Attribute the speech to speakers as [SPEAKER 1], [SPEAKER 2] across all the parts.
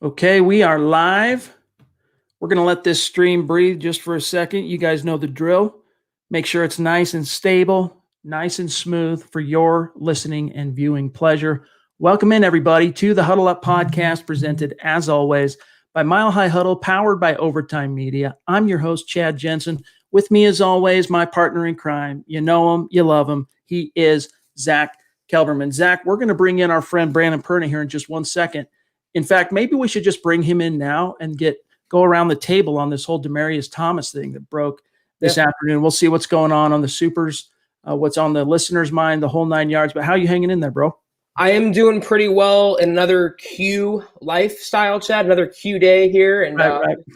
[SPEAKER 1] Okay, we are live. We're going to let this stream breathe just for a second. You guys know the drill. Make sure it's nice and stable, nice and smooth for your listening and viewing pleasure. Welcome in, everybody, to the Huddle Up podcast, presented, as always, by Mile High Huddle, powered by Overtime Media. I'm your host, Chad Jensen. With me, as always, my partner in crime. You know him, you love him. He is Zack Kelberman. Zack, we're going to bring in our friend Brandon Perna here in just 1 second. In fact, maybe we should just bring him in now and go around the table on this whole Demaryius Thomas thing that broke this afternoon. We'll see what's going on the supers, what's on the listener's mind, the whole 9 yards. But how you hanging in there, bro?
[SPEAKER 2] I am doing pretty well in another Q lifestyle, Chad, another Q day here, and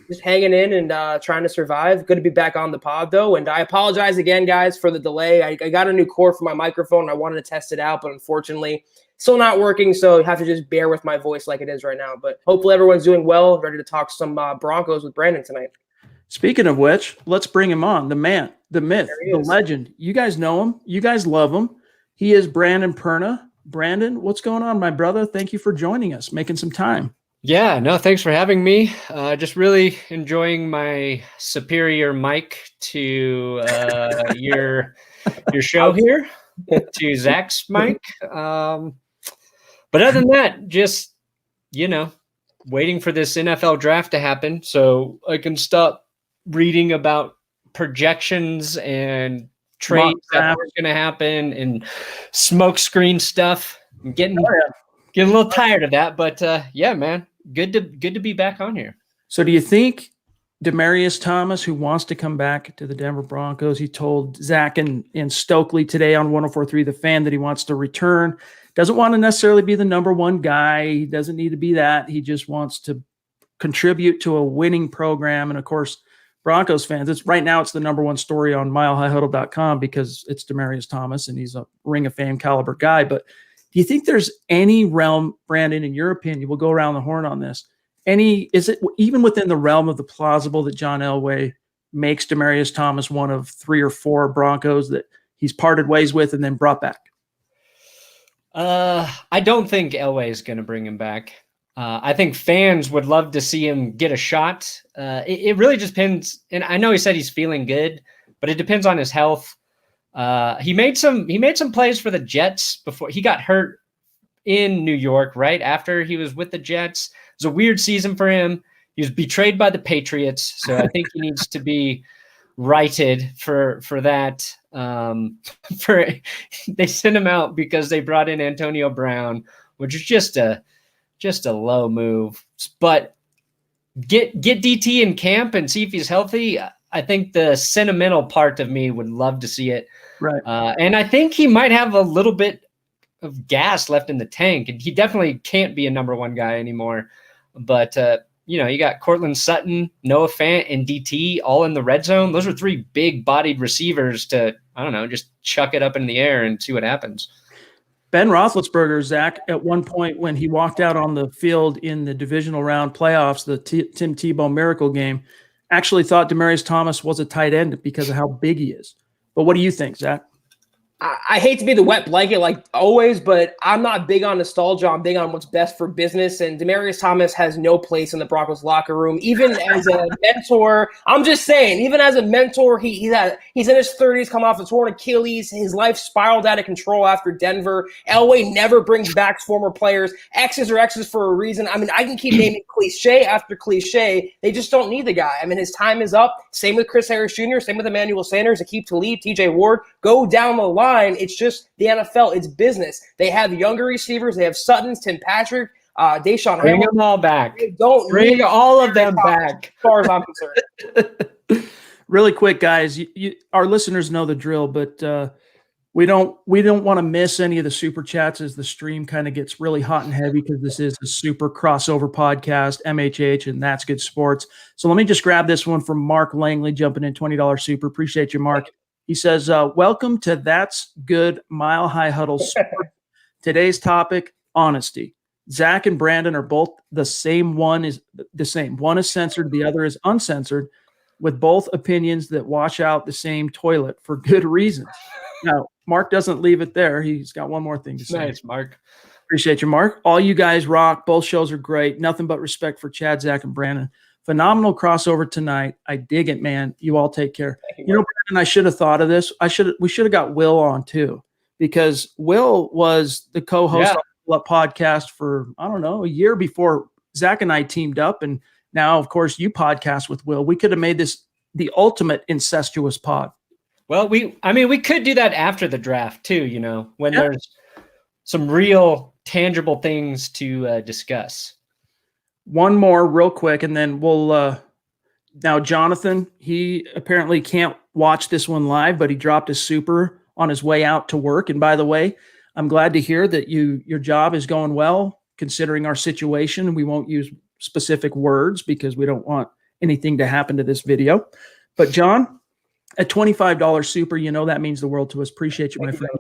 [SPEAKER 2] just hanging in and trying to survive. Good to be back on the pod, though, and I apologize again, guys, for the delay. I got a new cord for my microphone. I wanted to test it out, but unfortunately, still not working, so you have to just bear with my voice like it is right now. But hopefully everyone's doing well, ready to talk some Broncos with Brandon tonight.
[SPEAKER 1] Speaking of which, let's bring him on, the man, the myth, the legend. You guys know him. You guys love him. He is Brandon Perna. Brandon, what's going on, my brother? Thank you for joining us, making some time.
[SPEAKER 3] Yeah, no, thanks for having me. Just really enjoying my superior mic to your show here, to Zach's mic. But other than that, just, waiting for this NFL draft to happen so I can stop reading about projections and trades that are going to happen and smoke screen stuff. I'm getting a little tired of that, but yeah, man, good to be back on here.
[SPEAKER 1] So do you think Demaryius Thomas, who wants to come back to the Denver Broncos, he told Zach and Stokely today on 104.3 The Fan that he wants to return, doesn't want to necessarily be the number one guy. He doesn't need to be that. He just wants to contribute to a winning program. And of course, Broncos fans, right now it's the number one story on milehighhuddle.com because it's Demaryius Thomas and he's a Ring of Fame caliber guy. But do you think there's any realm, Brandon, in your opinion, we'll go around the horn on this, is it even within the realm of the plausible that John Elway makes Demaryius Thomas one of 3 or 4 Broncos that he's parted ways with and then brought back?
[SPEAKER 3] I don't think Elway is going to bring him back. I think fans would love to see him get a shot. It really just depends. And I know he said he's feeling good, but it depends on his health. He made some plays for the Jets before he got hurt in New York, right after he was with the Jets. It was a weird season for him. He was betrayed by the Patriots. So I think he needs to be righted for that. They sent him out because they brought in Antonio Brown, which is just a low move, but get DT in camp and see if he's healthy. I think the sentimental part of me would love to see it.
[SPEAKER 1] Right.
[SPEAKER 3] And I think he might have a little bit of gas left in the tank, and he definitely can't be a number one guy anymore. But, you got Cortland Sutton, Noah Fant, and DT all in the red zone. Those are 3 big-bodied receivers to, just chuck it up in the air and see what happens.
[SPEAKER 1] Ben Roethlisberger, Zach, at one point when he walked out on the field in the divisional round playoffs, the Tim Tebow miracle game, actually thought Demaryius Thomas was a tight end because of how big he is. But what do you think, Zach?
[SPEAKER 2] I hate to be the wet blanket like always, but I'm not big on nostalgia. I'm big on what's best for business. And Demaryius Thomas has no place in the Broncos locker room. Even as a mentor, I'm just saying, even as a mentor, he's in his 30s, come off a torn Achilles. His life spiraled out of control after Denver. Elway never brings back former players. X's are X's for a reason. I mean, I can keep naming cliche after cliche. They just don't need the guy. I mean, his time is up. Same with Chris Harris Jr., same with Emmanuel Sanders, Aqib Talib, TJ Ward. Go down the line. It's just the NFL. It's business. They have younger receivers. They have Suttons, Tim Patrick, Deshaun.
[SPEAKER 3] Bring them all back.
[SPEAKER 2] Bring
[SPEAKER 3] all of them back.
[SPEAKER 2] As far as I'm concerned.
[SPEAKER 1] Really quick, guys. Our listeners know the drill, but we don't want to miss any of the super chats as the stream kind of gets really hot and heavy because this is a super crossover podcast, MHH, and That's Good Sports. So let me just grab this one from Mark Langley jumping in $20 super. Appreciate you, Mark. He says, welcome to That's Good Mile High Huddle Sport. Today's topic, honesty. Zach and Brandon are both the same. One is the same. One is censored. The other is uncensored, with both opinions that wash out the same toilet for good reasons. Now, Mark doesn't leave it there. He's got one more thing to say.
[SPEAKER 3] Nice, Mark.
[SPEAKER 1] Appreciate you, Mark. All you guys rock. Both shows are great. Nothing but respect for Chad, Zach, and Brandon. Phenomenal crossover tonight. I dig it, man. You all take care. You know, Brandon, I should have thought of this. We should have got Will on too, because Will was the co-host of the podcast for, I don't know, a year before Zach and I teamed up. And now, of course, you podcast with Will. We could have made this the ultimate incestuous pod.
[SPEAKER 3] Well, we could do that after the draft too, you know, when there's some real tangible things to discuss.
[SPEAKER 1] One more real quick, and then we'll now Jonathan, he apparently can't watch this one live, but he dropped his super on his way out to work. And by the way, I'm glad to hear that your job is going well, considering our situation. We won't use specific words because we don't want anything to happen to this video. But John, at $25 super, you know that means the world to us. Appreciate you, my friend.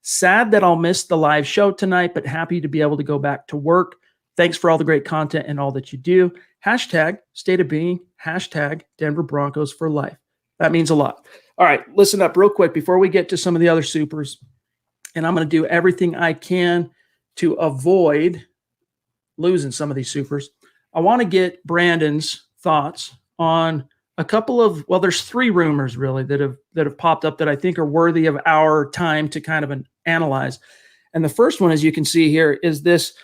[SPEAKER 1] Sad that I'll miss the live show tonight, but happy to be able to go back to work. Thanks for all the great content and all that you do. Hashtag state of being, hashtag Denver Broncos for life. That means a lot. All right, listen up real quick before we get to some of the other supers. And I'm going to do everything I can to avoid losing some of these supers. I want to get Brandon's thoughts on a couple of, well, there's three rumors really that have popped up that I think are worthy of our time to kind of analyze. And the first one, as you can see here, is this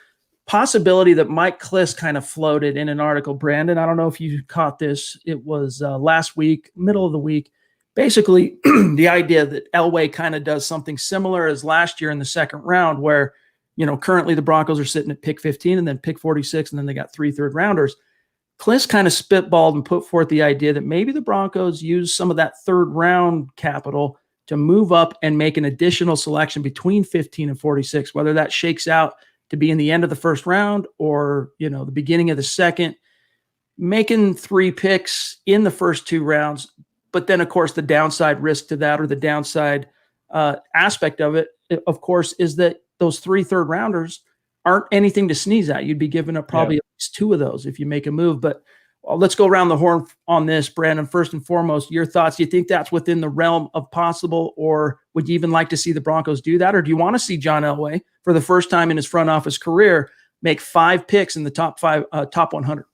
[SPEAKER 1] possibility that Mike Kliss kind of floated in an article. Brandon, I don't know if you caught this. It was last week, middle of the week. Basically, the idea that Elway kind of does something similar as last year in the second round, where, you know, currently the Broncos are sitting at pick 15 and then pick 46, and then they got 3 third rounders. Kliss kind of spitballed and put forth the idea that maybe the Broncos use some of that third round capital to move up and make an additional selection between 15 and 46, whether that shakes out to be in the end of the first round or, you know, the beginning of the second, making 3 picks in the first 2 rounds. But then, of course, the downside risk to that, or the downside aspect of it, of course, is that those 3 third rounders aren't anything to sneeze at. You'd be giving up probably at least 2 of those if you make a move. But let's go around the horn on this, Brandon. First and foremost, your thoughts. Do you think that's within the realm of possible, or would you even like to see the Broncos do that? Or do you want to see John Elway, for the first time in his front office career, make 5 picks in the top 100?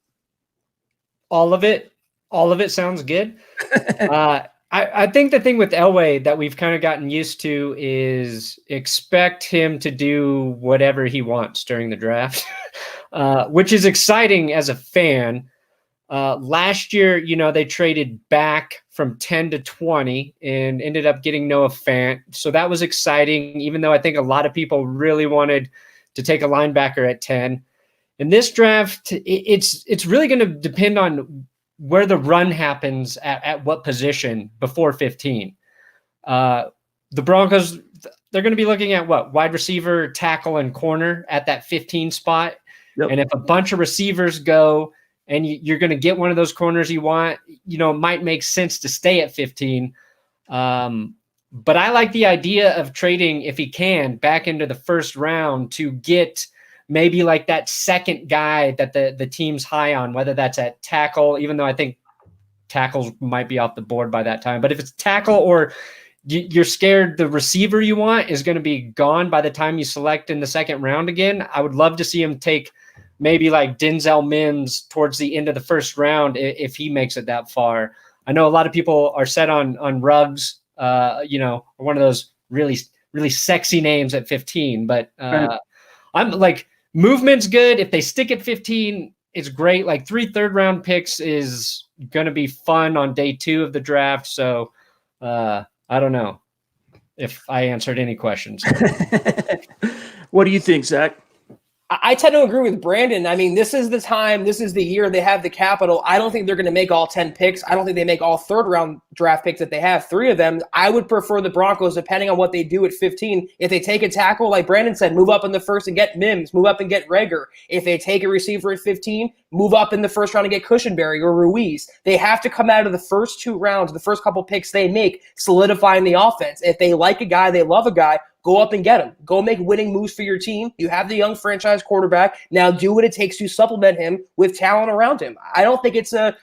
[SPEAKER 3] All of it sounds good. I think the thing with Elway that we've kind of gotten used to is expect him to do whatever he wants during the draft, which is exciting as a fan. Last year, you know, they traded back from 10 to 20 and ended up getting Noah Fant. So that was exciting, even though I think a lot of people really wanted to take a linebacker at 10. In this draft, it's really going to depend on where the run happens at what position before 15. The Broncos, they're going to be looking at what? Wide receiver, tackle, and corner at that 15 spot. Yep. And if a bunch of receivers go and you're going to get one of those corners you want, you know, it might make sense to stay at 15. But I like the idea of trading, if he can, back into the first round to get maybe like that second guy that the team's high on, whether that's at tackle, even though I think tackles might be off the board by that time. But if it's tackle, or you're scared the receiver you want is going to be gone by the time you select in the second round again, I would love to see him take maybe like Denzel Mims towards the end of the first round if he makes it that far. I know a lot of people are set on Ruggs, you know, one of those really, really sexy names at 15. But I'm like, movement's good. If they stick at 15, it's great. Like 3 third round picks is going to be fun on day 2 of the draft. So I don't know if I answered any questions.
[SPEAKER 1] What do you think, Zach?
[SPEAKER 2] I tend to agree with Brandon. I mean, this is the time, this is the year they have the capital. I don't think they're going to make all 10 picks. I don't think they make all third round draft picks that they have, 3 of them. I would prefer the Broncos, depending on what they do at 15. If they take a tackle, like Brandon said, move up in the first and get Mims, move up and get Reagor. If they take a receiver at 15, move up in the first round and get Cushenberry or Ruiz. They have to come out of the first 2 rounds, the first couple picks they make, solidifying the offense. If they like a guy, they love a guy, go up and get him. Go make winning moves for your team. You have the young franchise quarterback. Now do what it takes to supplement him with talent around him. I don't think it's an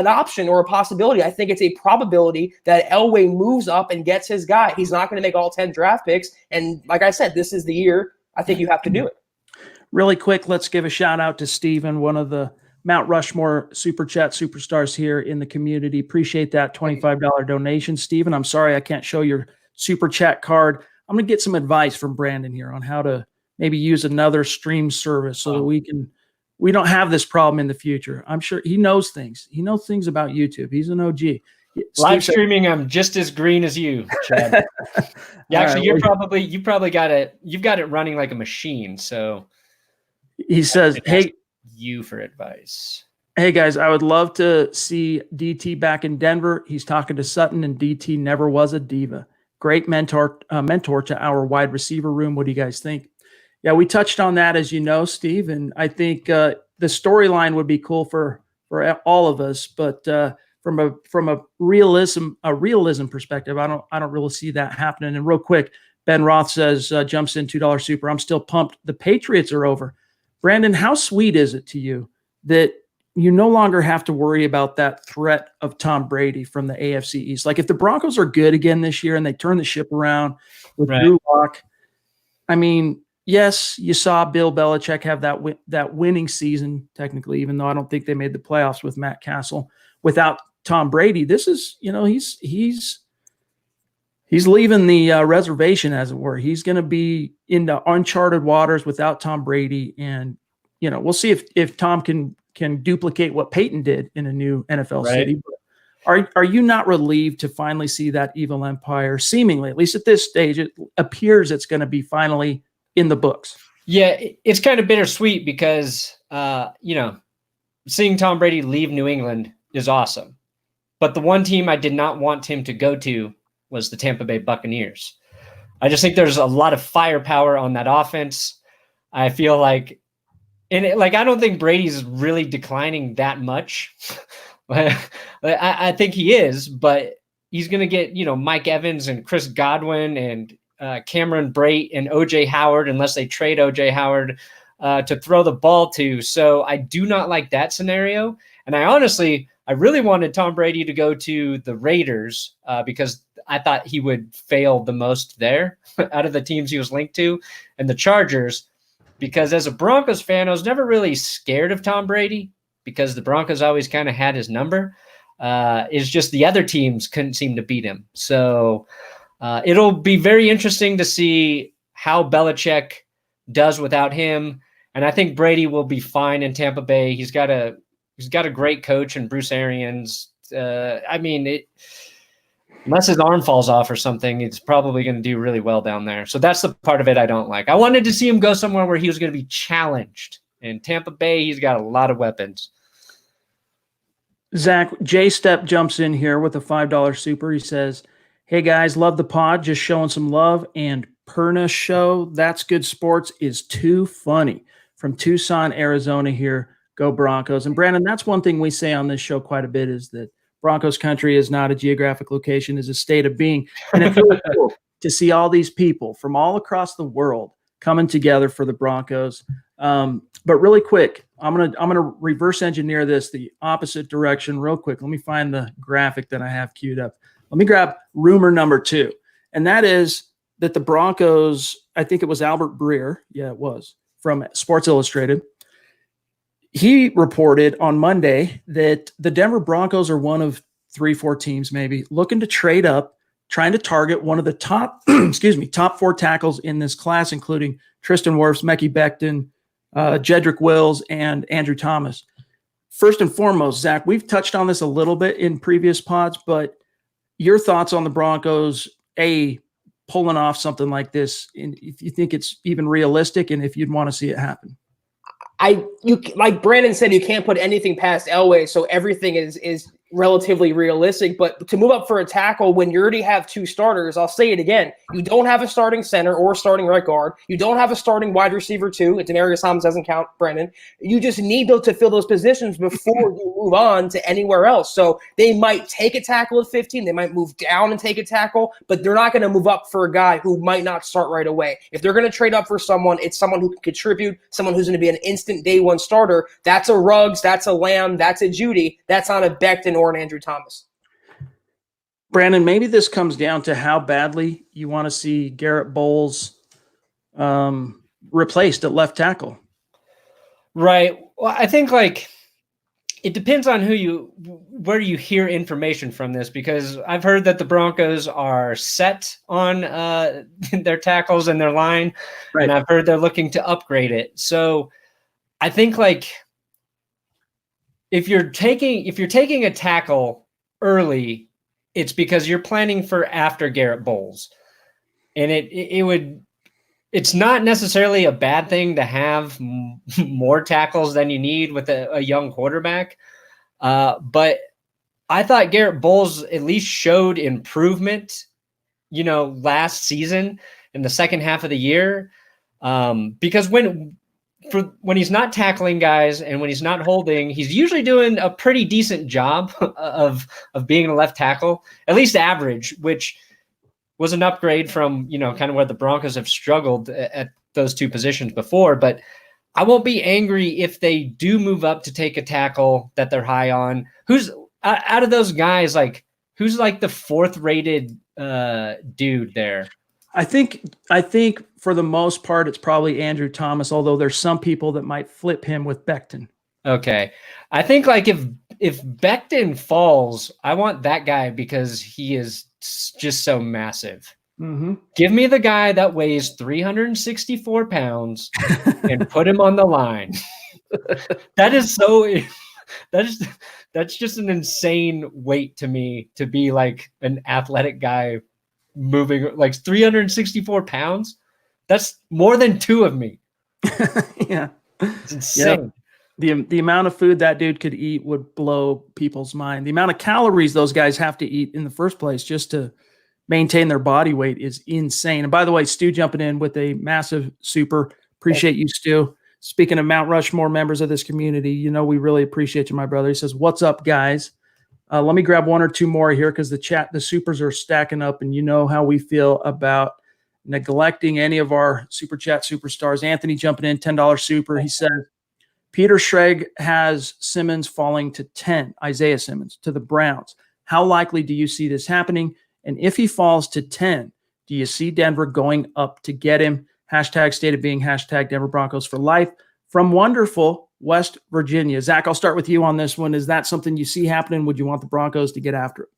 [SPEAKER 2] option or a possibility. I think it's a probability that Elway moves up and gets his guy. He's not going to make all 10 draft picks. And like I said, this is the year. I think you have to do it.
[SPEAKER 1] Really quick, let's give a shout out to Steven, one of the Mount Rushmore Super Chat superstars here in the community. Appreciate that $25 donation, Steven. I'm sorry I can't show your Super Chat card. I'm going to get some advice from Brandon here on how to maybe use another stream service so that we don't have this problem in the future. I'm sure he knows things. He knows things about YouTube. He's an OG.
[SPEAKER 3] Live streaming, I'm just as green as you, Chad. Yeah, actually, you've got it running like a machine. So
[SPEAKER 1] he says, "Hey,
[SPEAKER 3] you for advice.
[SPEAKER 1] Hey guys, I would love to see DT back in Denver. He's talking to Sutton, and DT never was a diva. Great mentor to our wide receiver room. What do you guys think?" Yeah, we touched on that, as you know, Steve, and I think the storyline would be cool for all of us, but from a realism perspective, I don't really see that happening. And real quick, Ben Roth says, jumps in $2 super. I'm still pumped. The Patriots are over. Brandon, how sweet is it to you that you no longer have to worry about that threat of Tom Brady from the AFC East? Like, if the Broncos are good again this year and they turn the ship around with Drew Lock, I mean, yes, you saw Bill Belichick have that winning season, technically, even though I don't think they made the playoffs with Matt Castle. Without Tom Brady, this is, he's leaving the reservation, as it were. He's going to be into uncharted waters without Tom Brady, and we'll see if Tom can duplicate what Peyton did in a new NFL city. But are you not relieved to finally see that evil empire? Seemingly, at least at this stage, it appears it's going to be finally in the books.
[SPEAKER 3] Yeah, it's kind of bittersweet because seeing Tom Brady leave New England is awesome, but the one team I did not want him to go to was the Tampa Bay Buccaneers. I just think there's a lot of firepower on that offense. I feel like, I don't think Brady's really declining that much. I think he is, but he's going to get, Mike Evans and Chris Godwin and Cameron Brate and OJ Howard, unless they trade OJ Howard to throw the ball to. So I do not like that scenario. And I really wanted Tom Brady to go to the Raiders because I thought he would fail the most there out of the teams he was linked to, and the Chargers, because as a Broncos fan, I was never really scared of Tom Brady because the Broncos always kind of had his number. It's just the other teams couldn't seem to beat him. So it'll be very interesting to see how Belichick does without him. And I think Brady will be fine in Tampa Bay. He's got a great coach in Bruce Arians. Unless his arm falls off or something, it's probably going to do really well down there. So that's the part of it I don't like. I wanted to see him go somewhere where he was going to be challenged. In Tampa Bay, he's got a lot of weapons.
[SPEAKER 1] Zach, J-Step jumps in here with a $5 super. He says, "Hey guys, love the pod, just showing some love, and Perna show, That's Good Sports, is too funny. From Tucson, Arizona here. Go Broncos." And Brandon, that's one thing we say on this show quite a bit, is that Broncos country is not a geographic location, is a state of being. And it's really cool to see all these people from all across the world coming together for the Broncos. But really quick, I'm gonna reverse engineer this the opposite direction real quick. Let me find the graphic that I have queued up. Let me grab rumor number 2. And that is that the Broncos, I think it was Albert Breer. Yeah, it was, from Sports Illustrated. He reported on Monday that the Denver Broncos are one of 3-4 teams maybe looking to trade up, trying to target one of the top, top 4 tackles in this class, including Tristan Wirfs, Mekhi Becton, Jedrick Wills, and Andrew Thomas. First and foremost, Zach, we've touched on this a little bit in previous pods, but your thoughts on the Broncos, pulling off something like this, and if you think it's even realistic, and if you'd want to see it happen.
[SPEAKER 2] Like Brandon said, you can't put anything past Elway, so everything is relatively realistic. But to move up for a tackle when you already have 2 starters, I'll say it again, you don't have a starting center or starting right guard. You don't have a starting wide receiver too. Demaryius Thomas doesn't count, Brandon. You just need to fill those positions before you move on to anywhere else. So they might take a tackle at 15. They might move down and take a tackle, but they're not going to move up for a guy who might not start right away. If they're going to trade up for someone, it's someone who can contribute, someone who's going to be an instant day one starter. That's a Ruggs, that's a Lamb, that's a Judy. That's not a Becton or an Andrew Thomas.
[SPEAKER 1] Brandon, maybe this comes down to how badly you want to see Garrett Bowles replaced at left tackle?
[SPEAKER 3] Right. Well, I think like it depends on where you hear information from this, because I've heard that the Broncos are set on their tackles and their line,
[SPEAKER 1] Right.
[SPEAKER 3] and I've heard they're looking to upgrade it. So I think like if you're taking a tackle early, it's because you're planning for after Garrett Bowles, and it's not necessarily a bad thing to have more tackles than you need with a young quarterback. But I thought Garrett Bowles at least showed improvement, last season in the second half of the year. Because when he's not tackling guys and when he's not holding, he's usually doing a pretty decent job of being a left tackle, at least average, which was an upgrade from, kind of where the Broncos have struggled at those two positions before. But I won't be angry if they do move up to take a tackle that they're high on. Who's out of those guys, like who's like the fourth rated dude there?
[SPEAKER 1] I think for the most part, it's probably Andrew Thomas, although there's some people that might flip him with Becton.
[SPEAKER 3] Okay. I think like if Becton falls, I want that guy because he is just so massive.
[SPEAKER 1] Mm-hmm.
[SPEAKER 3] Give me the guy that weighs 364 pounds and put him on the line. That's just an insane weight to me, to be like an athletic guy moving like 364 pounds. That's more than two of me.
[SPEAKER 1] Yeah.
[SPEAKER 3] It's insane.
[SPEAKER 1] Yep. The amount of food that dude could eat would blow people's mind. The amount of calories those guys have to eat in the first place just to maintain their body weight is insane. And by the way, Stu jumping in with a massive super. Appreciate you, Stu. Speaking of Mount Rushmore members of this community, we really appreciate you, my brother. He says, "What's up, guys?" Let me grab one or two more here because the supers are stacking up, and you know how we feel about neglecting any of our super chat superstars. Anthony jumping in, $10 super. He said, Peter Schraeg has Simmons falling to 10, Isaiah Simmons, to the Browns. How likely do you see this happening? And if he falls to 10, do you see Denver going up to get him? Hashtag state of being, hashtag Denver Broncos for life. From wonderful West Virginia. Zach, I'll start with you on this one. Is that something you see happening? Would you want the Broncos to get after it?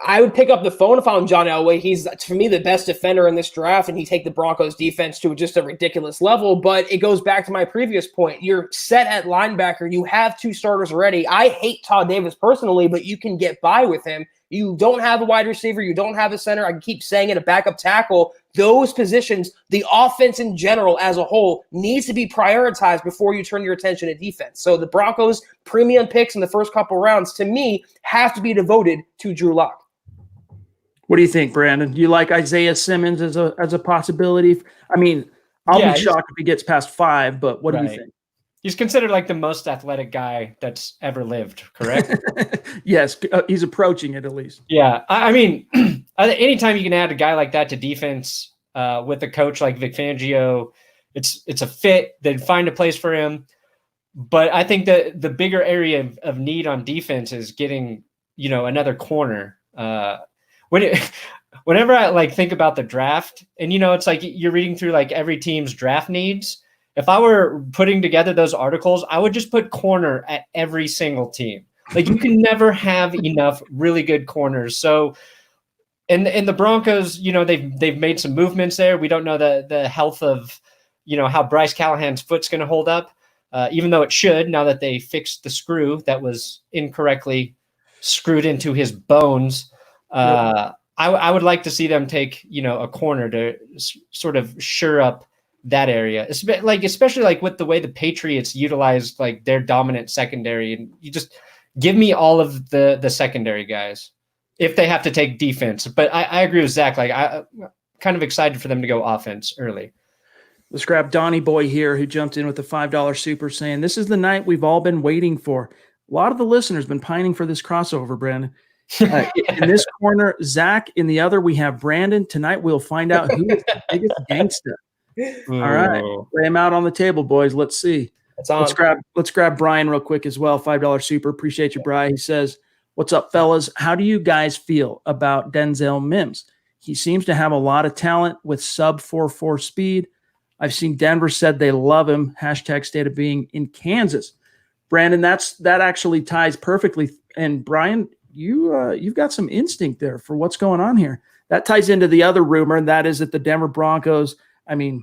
[SPEAKER 2] I would pick up the phone if I'm John Elway. He's, for me, the best defender in this draft, and he'd take the Broncos defense to just a ridiculous level. But it goes back to my previous point. You're set at linebacker. You have two starters already. I hate Todd Davis personally, but you can get by with him. You don't have a wide receiver. You don't have a center. I can keep saying it, a backup tackle. Those positions, the offense in general as a whole, needs to be prioritized before you turn your attention to defense. So the Broncos' premium picks in the first couple rounds, to me, have to be devoted to Drew Lock.
[SPEAKER 1] What do you think, Brandon? Do you like Isaiah Simmons as a possibility? I mean, I'll be shocked if he gets past 5, but what do you think?
[SPEAKER 3] He's considered like the most athletic guy that's ever lived, correct?
[SPEAKER 1] Yes, he's approaching it at least.
[SPEAKER 3] Yeah, I mean, anytime you can add a guy like that to defense with a coach like Vic Fangio, it's a fit. They'd find a place for him. But I think that the bigger area of need on defense is getting, another corner. Whenever I like think about the draft, and it's like you're reading through like every team's draft needs. If I were putting together those articles, I would just put corner at every single team. Like you can never have enough really good corners. So, and the Broncos, they've made some movements there. We don't know the health of, how Bryce Callahan's foot's going to hold up, even though it should now that they fixed the screw that was incorrectly screwed into his bones. I would like to see them take, a corner to sort of shore up that area, especially like with the way the Patriots utilized like their dominant secondary, and you just give me all of the secondary guys if they have to take defense. But I agree with Zach. Like I'm kind of excited for them to go offense early.
[SPEAKER 1] Let's grab Donnie Boy here, who jumped in with the $5 super, saying this is the night we've all been waiting for. A lot of the listeners been pining for this crossover, Brandon. In this corner, Zach. In the other, we have Brandon. Tonight we'll find out who is the biggest gangster. All right, lay him out on the table, boys. Let's see. Let's grab Brian real quick as well. $5 super. Appreciate you, Brian. He says, "What's up, fellas? How do you guys feel about Denzel Mims? He seems to have a lot of talent with sub 4.4 speed. I've seen Denver said they love him. Hashtag state of being in Kansas. Brandon, that actually ties perfectly. And Brian, you've got some instinct there for what's going on here. That ties into the other rumor, and that is that the Denver Broncos, let me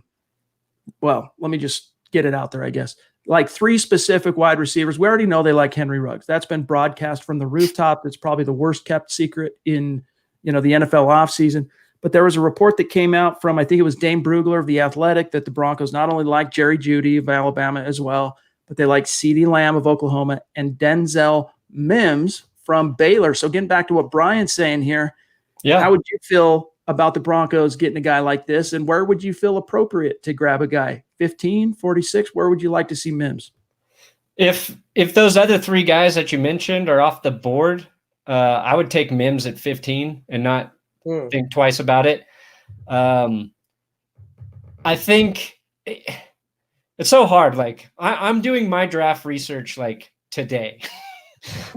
[SPEAKER 1] just get it out there, I guess. Like 3 specific wide receivers. We already know they like Henry Ruggs. That's been broadcast from the rooftop. It's probably the worst kept secret in, the NFL offseason. But there was a report that came out from, I think it was Dane Brugler of The Athletic, that the Broncos not only like Jerry Jeudy of Alabama as well, but they like CeeDee Lamb of Oklahoma and Denzel Mims from Baylor. So getting back to what Brian's saying here, how would you feel about the Broncos getting a guy like this? And where would you feel appropriate to grab a guy? 15, 46? Where would you like to see Mims?
[SPEAKER 3] If those other 3 guys that you mentioned are off the board, I would take Mims at 15 and not think twice about it. I think it's so hard. Like I'm doing my draft research like today.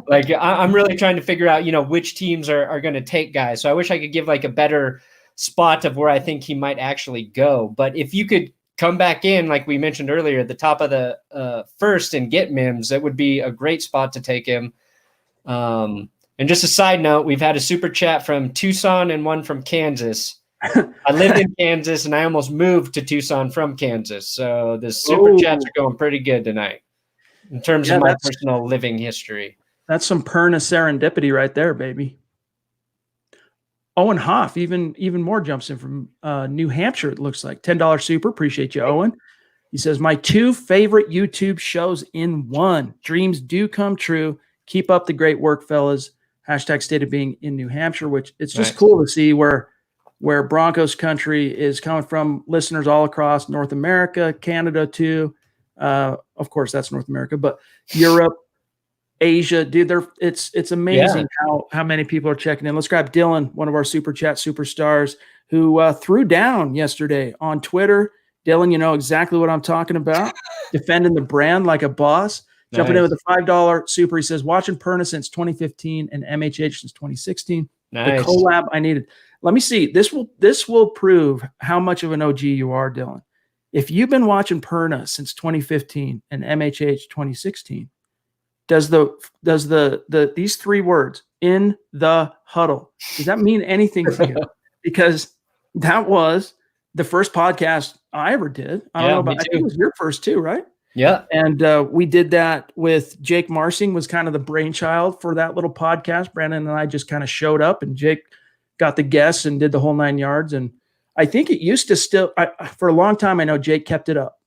[SPEAKER 3] Like I'm really trying to figure out, which teams are going to take guys. So I wish I could give like a better spot of where I think he might actually go. But if you could come back in, like we mentioned earlier, at the top of the first and get Mims, that would be a great spot to take him. And just a side note, we've had a super chat from Tucson and one from Kansas. I lived in Kansas and I almost moved to Tucson from Kansas. So the super chats are going pretty good tonight in terms of my personal living history.
[SPEAKER 1] That's some Perna serendipity right there, baby. Owen Hoff, even more, jumps in from New Hampshire, it looks like. $10 super. Appreciate you, Owen. He says, my 2 favorite YouTube shows in one. Dreams do come true. Keep up the great work, fellas. Hashtag state of being in New Hampshire, which it's just cool to see where Broncos country is coming from. Listeners all across North America, Canada too. Of course, that's North America, but Europe, Asia, dude, it's amazing how many people are checking in. Let's grab Dylan, one of our super chat superstars, who threw down yesterday on Twitter. Dylan, you know exactly what I'm talking about. Defending the brand like a boss. Jumping in with a $5 super. He says, watching Perna since 2015 and MHH since 2016.
[SPEAKER 3] Nice.
[SPEAKER 1] The collab I needed. Let me see. This will prove how much of an OG you are, Dylan. If you've been watching Perna since 2015 and MHH 2016, does these 3 words, in the huddle, does that mean anything for you? Because that was the first podcast I ever did. I don't know about, I think it was your first too, right?
[SPEAKER 3] Yeah.
[SPEAKER 1] And we did that with Jake Marsing, was kind of the brainchild for that little podcast. Brandon and I just kind of showed up, and Jake got the guests and did the whole 9 yards. And I think it used to still, for a long time, I know Jake kept it up,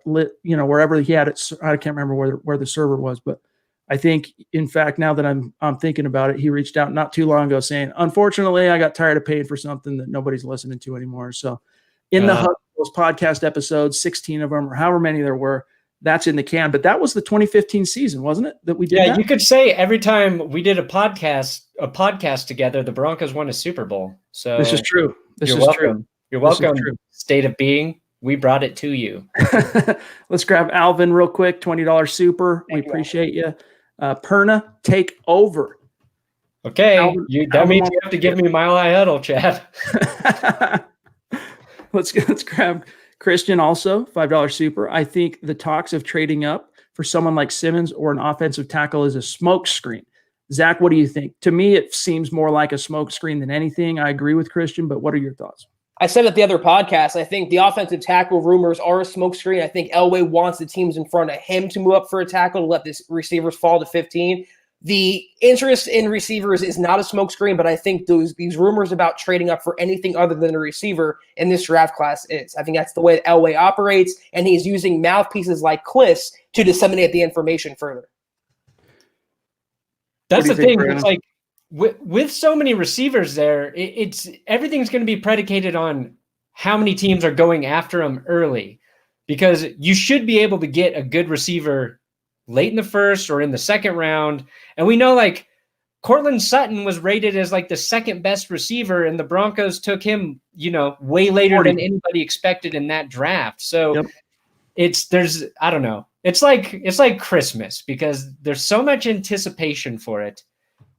[SPEAKER 1] wherever he had it. I can't remember where the server was, but I think, in fact, now that I'm thinking about it, he reached out not too long ago saying, unfortunately, I got tired of paying for something that nobody's listening to anymore. So in the Huddle, those podcast episodes, 16 of them or however many there were, that's in the can. But that was the 2015 season, wasn't it, that we did that?
[SPEAKER 3] You could say every time we did a podcast together, the Broncos won a Super Bowl. So
[SPEAKER 1] this is true. This is
[SPEAKER 3] welcome.
[SPEAKER 1] true.
[SPEAKER 3] You're welcome. State of being. We brought it to you.
[SPEAKER 1] Let's grab Alvin real quick. $20 super. We appreciate you. Perna, take over.
[SPEAKER 3] Okay. That means you have to give me Mile High Huddle, Chad.
[SPEAKER 1] Let's grab Christian also, $5 super. I think the talks of trading up for someone like Simmons or an offensive tackle is a smoke screen. Zach, what do you think? To me, it seems more like a smoke screen than anything. I agree with Christian, but what are your thoughts?
[SPEAKER 2] I said at the other podcast, I think the offensive tackle rumors are a smokescreen. I think Elway wants the teams in front of him to move up for a tackle to let the receivers fall to 15. The interest in receivers is not a smokescreen, but I think these rumors about trading up for anything other than a receiver in this draft class is. I think that's the way that Elway operates, and he's using mouthpieces like Kliss to disseminate the information further.
[SPEAKER 3] That's the thing. It's like with so many receivers there, it's everything's going to be predicated on how many teams are going after them early, because you should be able to get a good receiver late in the first or in the second round. And we know like Cortland Sutton was rated as like the second best receiver, and the Broncos took him, way later than anybody expected in that draft. So I don't know. It's like Christmas, because there's so much anticipation for it.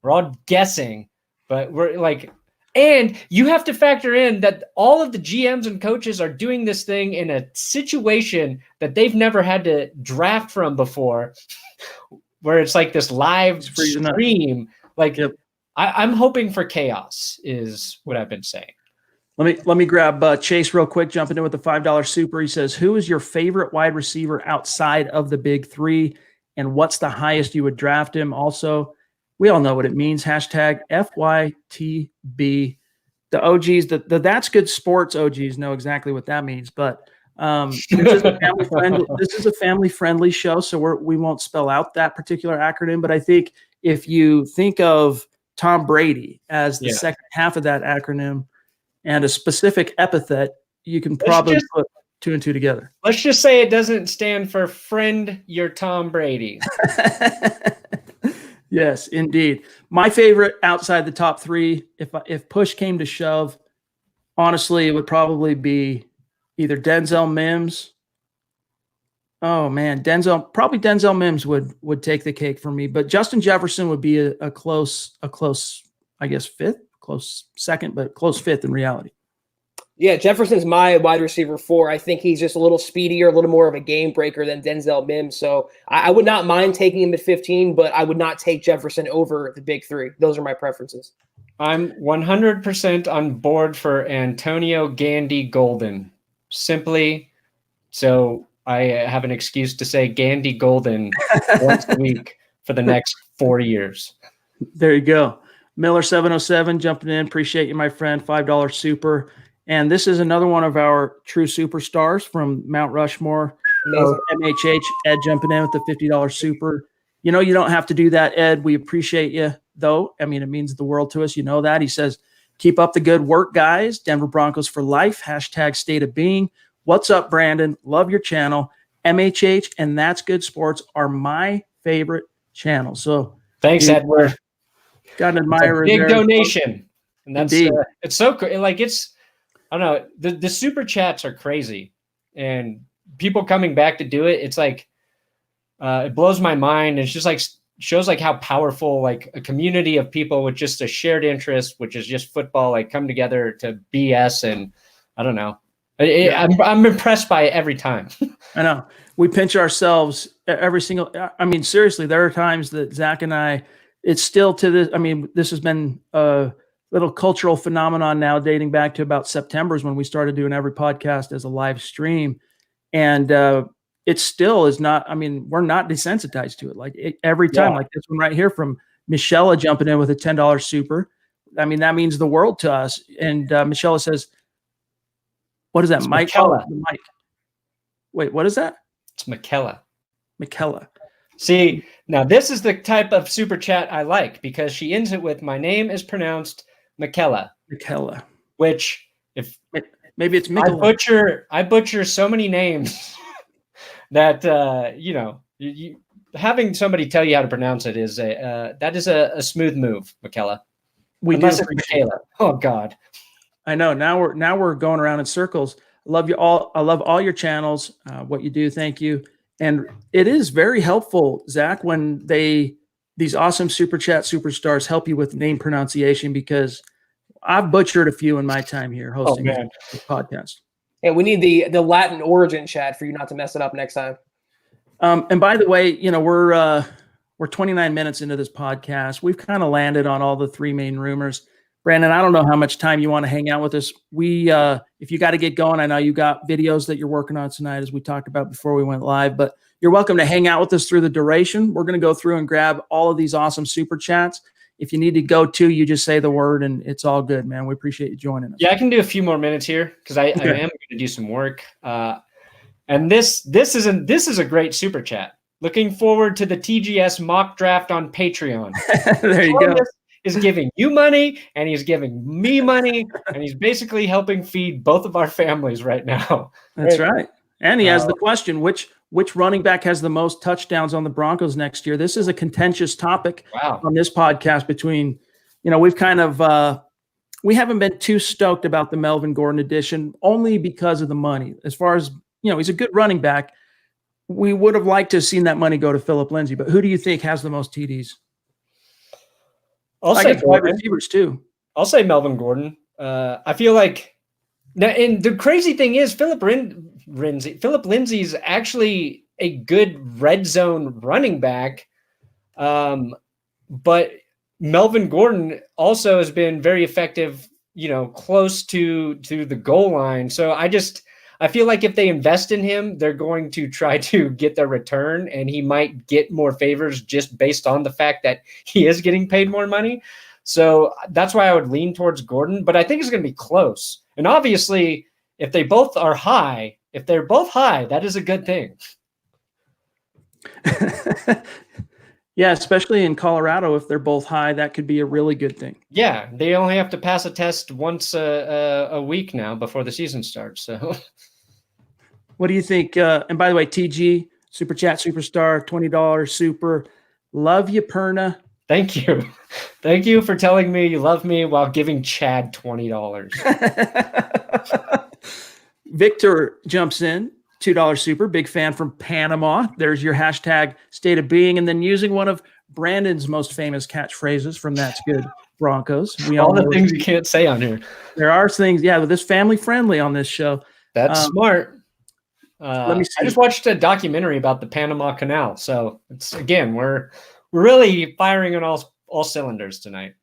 [SPEAKER 3] We're all guessing, but we're like, And you have to factor in that all of the GMs and coaches are doing this thing in a situation that they've never had to draft from before, where it's like this live stream. Like,
[SPEAKER 1] yep.
[SPEAKER 3] I'm hoping for chaos is what I've been saying.
[SPEAKER 1] Let me grab Chase real quick, jumping in with the $5 super. He says, who is your favorite wide receiver outside of the big three? And what's the highest you would draft him? Also, we all know what it means. Hashtag FYTB. The OGs, the That's Good Sports OGs know exactly what that means. But this is a family-friendly show, so we won't spell out that particular acronym. But I think if you think of Tom Brady as the second half of that acronym and a specific epithet, you can probably put 2 and 2 together.
[SPEAKER 3] Let's just say it doesn't stand for friend, you're Tom Brady.
[SPEAKER 1] Yes, indeed. My favorite outside the top 3, if push came to shove, honestly, it would probably be either Denzel Mims. Oh man, Denzel Mims would take the cake for me, but Justin Jefferson would be a close, I guess, close second, but close fifth in reality.
[SPEAKER 2] Yeah, Jefferson's my wide receiver 4. I think he's just a little speedier, a little more of a game breaker than Denzel Mims. So I would not mind taking him at 15, but I would not take Jefferson over the big 3. Those are my preferences.
[SPEAKER 3] I'm 100% on board for Antonio Gandy Golden. Simply so I have an excuse to say Gandy Golden once a week for the next 4 years.
[SPEAKER 1] There you go. Miller 707 jumping in. Appreciate you, my friend. $5 super. And this is another one of our true superstars from Mount Rushmore. MHH, Ed jumping in with the $50 super. You don't have to do that, Ed. We appreciate you, though. I mean, it means the world to us. You know that. He says, keep up the good work, guys. Denver Broncos for life. Hashtag state of being. What's up, Brandon? Love your channel. MHH and That's Good Sports are my favorite channel. So
[SPEAKER 3] thanks, Edward.
[SPEAKER 1] Got an admirer.
[SPEAKER 3] Big donation. And that's
[SPEAKER 1] it's
[SPEAKER 3] so cool. Like I don't know. The super chats are crazy, and people coming back to do it. It's like it blows my mind. It's just like shows like how powerful like a community of people with just a shared interest, which is just football, like come together to BS. And I don't know. I'm impressed by it every time.
[SPEAKER 1] I know we pinch ourselves every single. I mean, seriously, there are times that Zach and I. It's still to this. I mean, this has been a little cultural phenomenon now dating back to about September's when we started doing every podcast as a live stream. And it still is not, I mean, we're not desensitized to it. Like every time, like this one right here from Michelle jumping in with a $10 super. I mean, that means the world to us. And Michelle says, what is that? Mike? Mike. Wait, what is that?
[SPEAKER 3] It's McKella.
[SPEAKER 1] See,
[SPEAKER 3] now this is the type of super chat I like because she ends it with, my name is pronounced McKella, which if
[SPEAKER 1] maybe it's Mikella.
[SPEAKER 3] I butcher so many names that having somebody tell you how to pronounce it is a smooth move, McKella. Unless it's Michaela. Oh God,
[SPEAKER 1] I know. Now we're going around in circles. I love you all. I love all your channels. What you do. Thank you. And it is very helpful, Zach, when these awesome super chat superstars help you with name pronunciation, because I've butchered a few in my time here hosting this podcast.
[SPEAKER 2] And we need the Latin origin chat for you not to mess it up next time.
[SPEAKER 1] And by the way, we're 29 minutes into this podcast. We've kind of landed on all the 3 main rumors. Brandon, I don't know how much time you want to hang out with us. If you got to get going, I know you got videos that you're working on tonight, as we talked about before we went live, but you're welcome to hang out with us through the duration. We're going to go through and grab all of these awesome super chats. If you need to go to, you just say the word and it's all good, man. We appreciate you joining us.
[SPEAKER 3] Yeah, I can do a few more minutes here because I am going to do some work. And this is a great super chat. Looking forward to the TGS mock draft on Patreon.
[SPEAKER 1] There you go.
[SPEAKER 3] Is giving you money and he's giving me money and he's basically helping feed both of our families right now.
[SPEAKER 1] That's right. And he has the question, which running back has the most touchdowns on the Broncos next year? This is a contentious topic on this podcast between, we've kind of we haven't been too stoked about the Melvin Gordon edition only because of the money. As far as, he's a good running back. We would have liked to have seen that money go to Phillip Lindsay, but who do you think has the most TDs?
[SPEAKER 3] I'll say
[SPEAKER 1] wide receivers too.
[SPEAKER 3] I'll say Melvin Gordon. I feel like now, and the crazy thing is Philip Lindsay is actually a good red zone running back. But Melvin Gordon also has been very effective, close to the goal line. So I feel like if they invest in him, they're going to try to get their return, and he might get more favors just based on the fact that he is getting paid more money. So that's why I would lean towards Gordon, but I think it's going to be close. And obviously, if they're both high, that is a good thing.
[SPEAKER 1] Yeah, especially in Colorado, if they're both high, that could be a really good thing.
[SPEAKER 3] Yeah, they only have to pass a test once a week now before the season starts. So,
[SPEAKER 1] what do you think? And by the way, TG Super Chat Superstar, $20 super. Love you, Perna.
[SPEAKER 3] Thank you. Thank you for telling me you love me while giving Chad $20.
[SPEAKER 1] Victor jumps in, $2 super. Big fan from Panama. There's your hashtag state of being. And then using one of Brandon's most famous catchphrases from That's Good Broncos. We
[SPEAKER 3] all the things you can't say on here.
[SPEAKER 1] There are things, yeah, but this family friendly on this show.
[SPEAKER 3] That's smart.
[SPEAKER 1] Let me see.
[SPEAKER 3] I just watched a documentary about the Panama Canal. So it's, again, we're really firing on all cylinders tonight.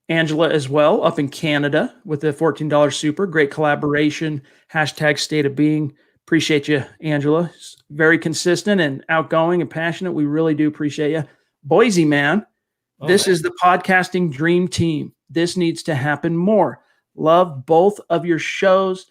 [SPEAKER 1] Angela as well, up in Canada with the $14 super. Great collaboration. Hashtag state of being. Appreciate you, Angela. Very consistent and outgoing and passionate. We really do appreciate you. Boise, man. This is the podcasting dream team. This needs to happen more. Love both of your shows.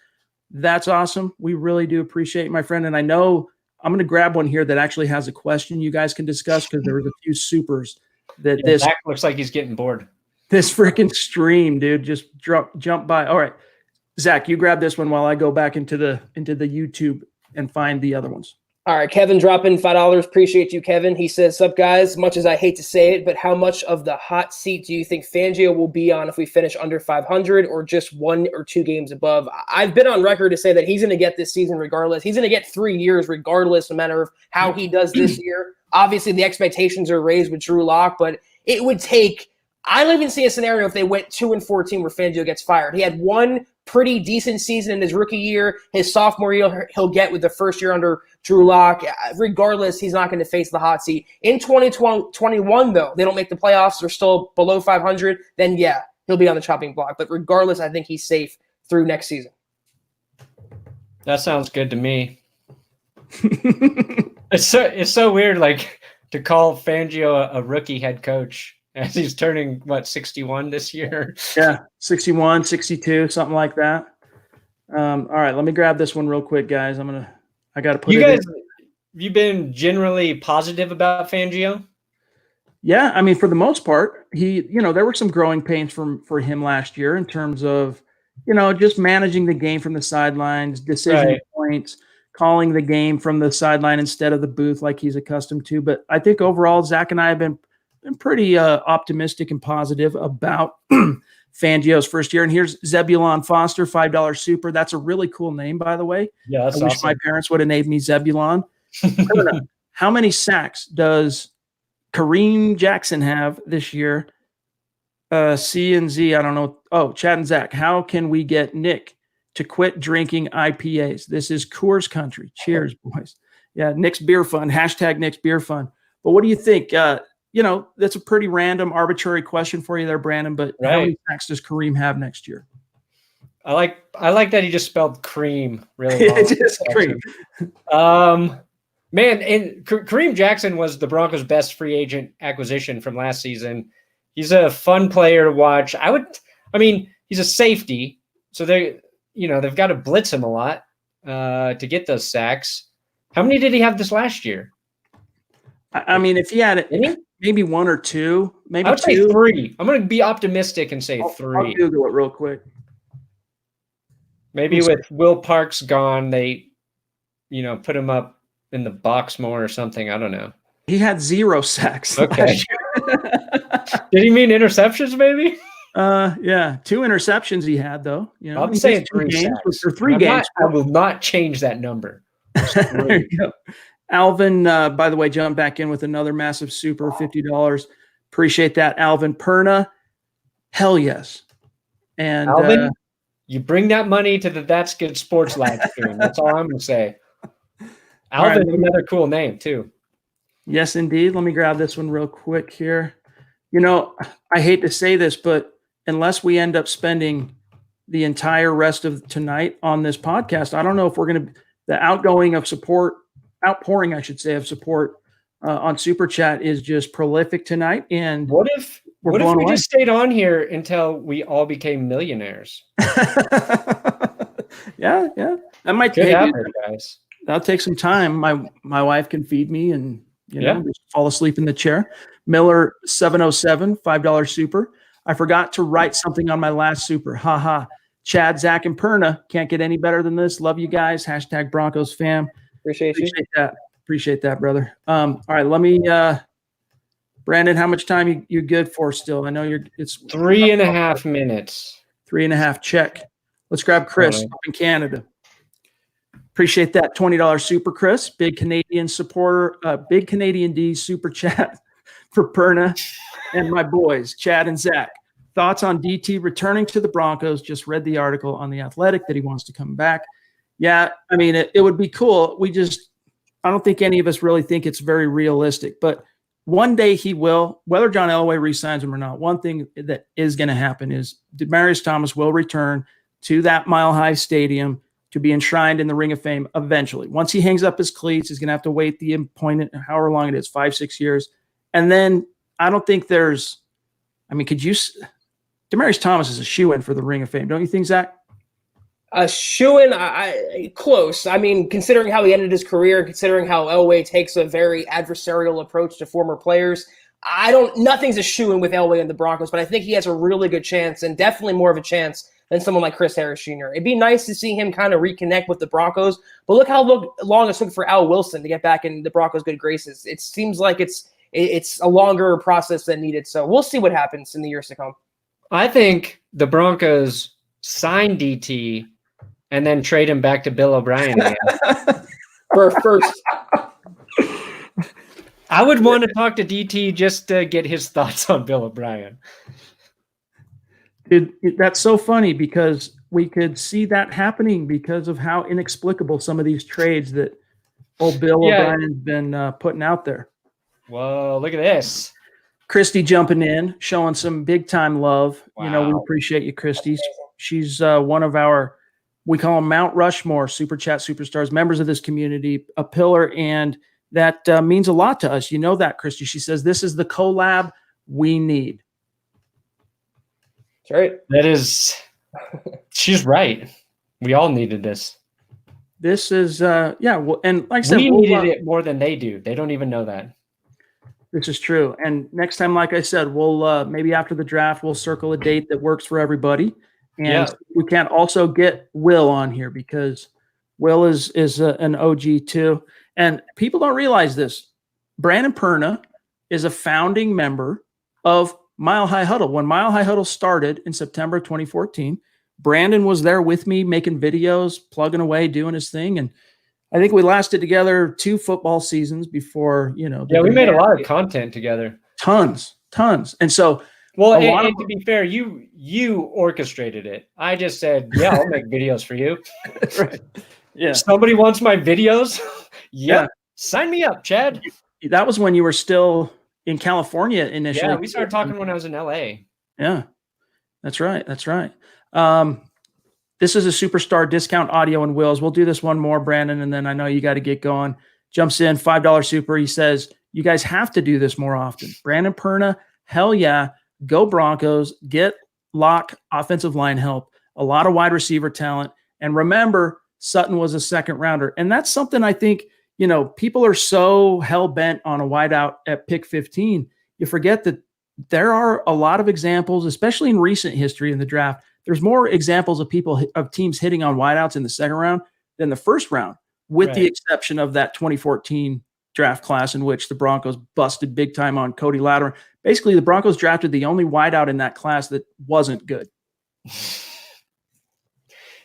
[SPEAKER 1] That's awesome. We really do appreciate it, my friend. And I know I'm going to grab one here that actually has a question you guys can discuss because there was a few supers that
[SPEAKER 3] Zach looks like he's getting bored.
[SPEAKER 1] This freaking stream, dude, just jump by. All right, Zach, you grab this one while I go back into the YouTube and find the other ones.
[SPEAKER 2] All right, Kevin dropping $5. Appreciate you, Kevin. He says, "Sup, guys? Much as I hate to say it, but how much of the hot seat do you think Fangio will be on if we finish under 500 or just 1 or 2 games above?" I've been on record to say that he's going to get this season regardless. He's going to get 3 years regardless, no matter how he does this year. Obviously, the expectations are raised with Drew Lock, but it would take – I don't even see a scenario if they went 2-14 where Fangio gets fired. He had one pretty decent season in his rookie year. His sophomore year, he'll get with the first year under Drew Lock. Regardless, he's not going to face the hot seat. In 2021, though, they don't make the playoffs. They're still below 500. Then, yeah, he'll be on the chopping block. But regardless, I think he's safe through next season.
[SPEAKER 3] That sounds good to me. It's so weird, like, to call Fangio a rookie head coach as he's turning, 61 this year?
[SPEAKER 1] Yeah, 61, 62, something like that. All right, let me grab this one real quick, guys. I got to put it in.
[SPEAKER 3] You've been generally positive about Fangio?
[SPEAKER 1] Yeah, I mean, for the most part, there were some growing pains for him last year in terms of, just managing the game from the sidelines, decision points, calling the game from the sideline instead of the booth like he's accustomed to. But I think overall, Zach and I have been pretty optimistic and positive about Fangio's first year. And here's Zebulon Foster, $5 super. That's a really cool name, by the way.
[SPEAKER 3] Yeah, that's
[SPEAKER 1] I wish
[SPEAKER 3] awesome.
[SPEAKER 1] my parents would have named me Zebulon. How many sacks does Kareem Jackson have this year? C and Z, I don't know. Oh, Chad and Zach, how can we get Nick to quit drinking IPAs? This is Coors Country. Cheers, boys. Yeah, Nick's Beer Fund. Hashtag Nick's Beer Fund. But what do you think? That's a pretty random, arbitrary question for you there, Brandon. But how many sacks does Kareem have next year?
[SPEAKER 3] I like that he just spelled cream really well.
[SPEAKER 1] Just cream.
[SPEAKER 3] Man, and Kareem Jackson was the Broncos' best free agent acquisition from last season. He's a fun player to watch. He's a safety, so they've got to blitz him a lot to get those sacks. How many did he have this last year?
[SPEAKER 1] I mean, if he had it, maybe 1 or 2, maybe
[SPEAKER 3] I would
[SPEAKER 1] 2.
[SPEAKER 3] say 3. I'm going to be optimistic and say 3.
[SPEAKER 1] I'll Google it real quick.
[SPEAKER 3] Maybe with Will Parks gone, they, put him up in the box more or something. I don't know.
[SPEAKER 1] He had 0 sacks.
[SPEAKER 3] Okay. Did he mean interceptions, maybe?
[SPEAKER 1] Yeah, 2 interceptions he had though.
[SPEAKER 3] I'm saying 3 sacks.
[SPEAKER 1] Or 3 games.
[SPEAKER 3] I will not change that number.
[SPEAKER 1] There you go. Alvin, by the way, jumped back in with another massive super, $50. Appreciate that, Alvin. Perna, hell yes. And
[SPEAKER 3] Alvin, you bring that money to the That's Good Sports live stream. That's all I'm going to say. Alvin,
[SPEAKER 1] right,
[SPEAKER 3] another cool name too.
[SPEAKER 1] yes, indeed. Let me grab this one real quick here. You know, I hate to say this, but unless we end up spending the entire rest of tonight on this podcast, I don't know if we're going to, the outpouring, I should say, of support on Super Chat is just prolific tonight. And
[SPEAKER 3] what if we
[SPEAKER 1] away.
[SPEAKER 3] just stayed on here until we all became millionaires?
[SPEAKER 1] Yeah. That might
[SPEAKER 3] Good happen, guys.
[SPEAKER 1] That'll take some time. My wife can feed me and, just fall asleep in the chair. Miller 707, $5 super. I forgot to write something on my last super. Ha. Chad, Zach, and Perna. Can't get any better than this. Love you guys. # Broncos fam.
[SPEAKER 2] Appreciate you.
[SPEAKER 1] Appreciate that, brother. All right, let me Brandon, how much time you good for still? I know it's
[SPEAKER 3] 3.5 minutes.
[SPEAKER 1] 3.5. Check. Let's grab Chris up in Canada. Appreciate that $20 super, Chris. Big Canadian supporter, big Canadian D super chat for Perna and my boys, Chad and Zach. Thoughts on DT returning to the Broncos? Just read the article on The Athletic that he wants to come back. Yeah, I mean, it would be cool. I don't think any of us really think it's very realistic, but one day he will, whether John Elway re-signs him or not. One thing that is going to happen is Demaryius Thomas will return to that Mile High Stadium to be enshrined in the Ring of Fame eventually. Once he hangs up his cleats, he's going to have to wait the appointment, however long it is, 5-6 years. And then I don't think Demaryius Thomas is a shoo-in for the Ring of Fame. Don't you think, Zach?
[SPEAKER 2] A shoo-in, close. I mean, considering how he ended his career, considering how Elway takes a very adversarial approach to former players, nothing's a shoo-in with Elway and the Broncos, but I think he has a really good chance, and definitely more of a chance than someone like Chris Harris Jr. It'd be nice to see him kind of reconnect with the Broncos, but look how long it took for Al Wilson to get back in the Broncos' good graces. It seems like it's a longer process than needed, so we'll see what happens in the years to come.
[SPEAKER 3] I think the Broncos sign DT and then trade him back to Bill O'Brien again.
[SPEAKER 2] For first.
[SPEAKER 3] I would want to talk to DT just to get his thoughts on Bill O'Brien.
[SPEAKER 1] Dude, that's so funny because we could see that happening because of how inexplicable some of these trades that old Bill O'Brien's been putting out there.
[SPEAKER 3] Whoa, look at this.
[SPEAKER 1] Christy jumping in, showing some big-time love.
[SPEAKER 3] Wow.
[SPEAKER 1] We appreciate you, Christy. She's one of our, we call them Mount Rushmore Super Chat superstars, members of this community, a pillar, and that means a lot to us. You know that, Christy. She says, this is the collab we need.
[SPEAKER 2] That's right.
[SPEAKER 3] That is, she's right. We all needed this.
[SPEAKER 1] This is, and like I said,
[SPEAKER 3] we needed it more than they do. They don't even know that.
[SPEAKER 1] This is true. And next time, like I said, we'll maybe after the draft, we'll circle a date that works for everybody. And we can't also get Will on here because Will is an OG too. And people don't realize this. Brandon Perna is a founding member of Mile High Huddle. When Mile High Huddle started in September 2014, Brandon was there with me making videos, plugging away, doing his thing. And I think we lasted together 2 football seasons before, we
[SPEAKER 3] made a lot of content together.
[SPEAKER 1] Tons. And so,
[SPEAKER 3] and to be fair, you orchestrated it. I just said, yeah, I'll make videos for you.
[SPEAKER 1] Right. Yeah.
[SPEAKER 3] Somebody wants my videos? Yeah. Sign me up, Chad.
[SPEAKER 1] That was when you were still in California initially.
[SPEAKER 3] Yeah, we started talking when I was in LA.
[SPEAKER 1] Yeah. That's right. This is a superstar discount audio and Wills. We'll do this one more, Brandon, and then I know you got to get going. Jumps in, $5 super. He says, you guys have to do this more often. Brandon Perna, hell yeah. Go Broncos. Get lock offensive line help. A lot of wide receiver talent. And remember, Sutton was a second rounder. And that's something I think, people are so hell-bent on a wideout at pick 15. You forget that there are a lot of examples, especially in recent history in the draft. There's more examples of teams hitting on wideouts in the second round than the first round, with the exception of that 2014 draft class in which the Broncos busted big time on Cody Latimer. Basically, the Broncos drafted the only wideout in that class that wasn't good.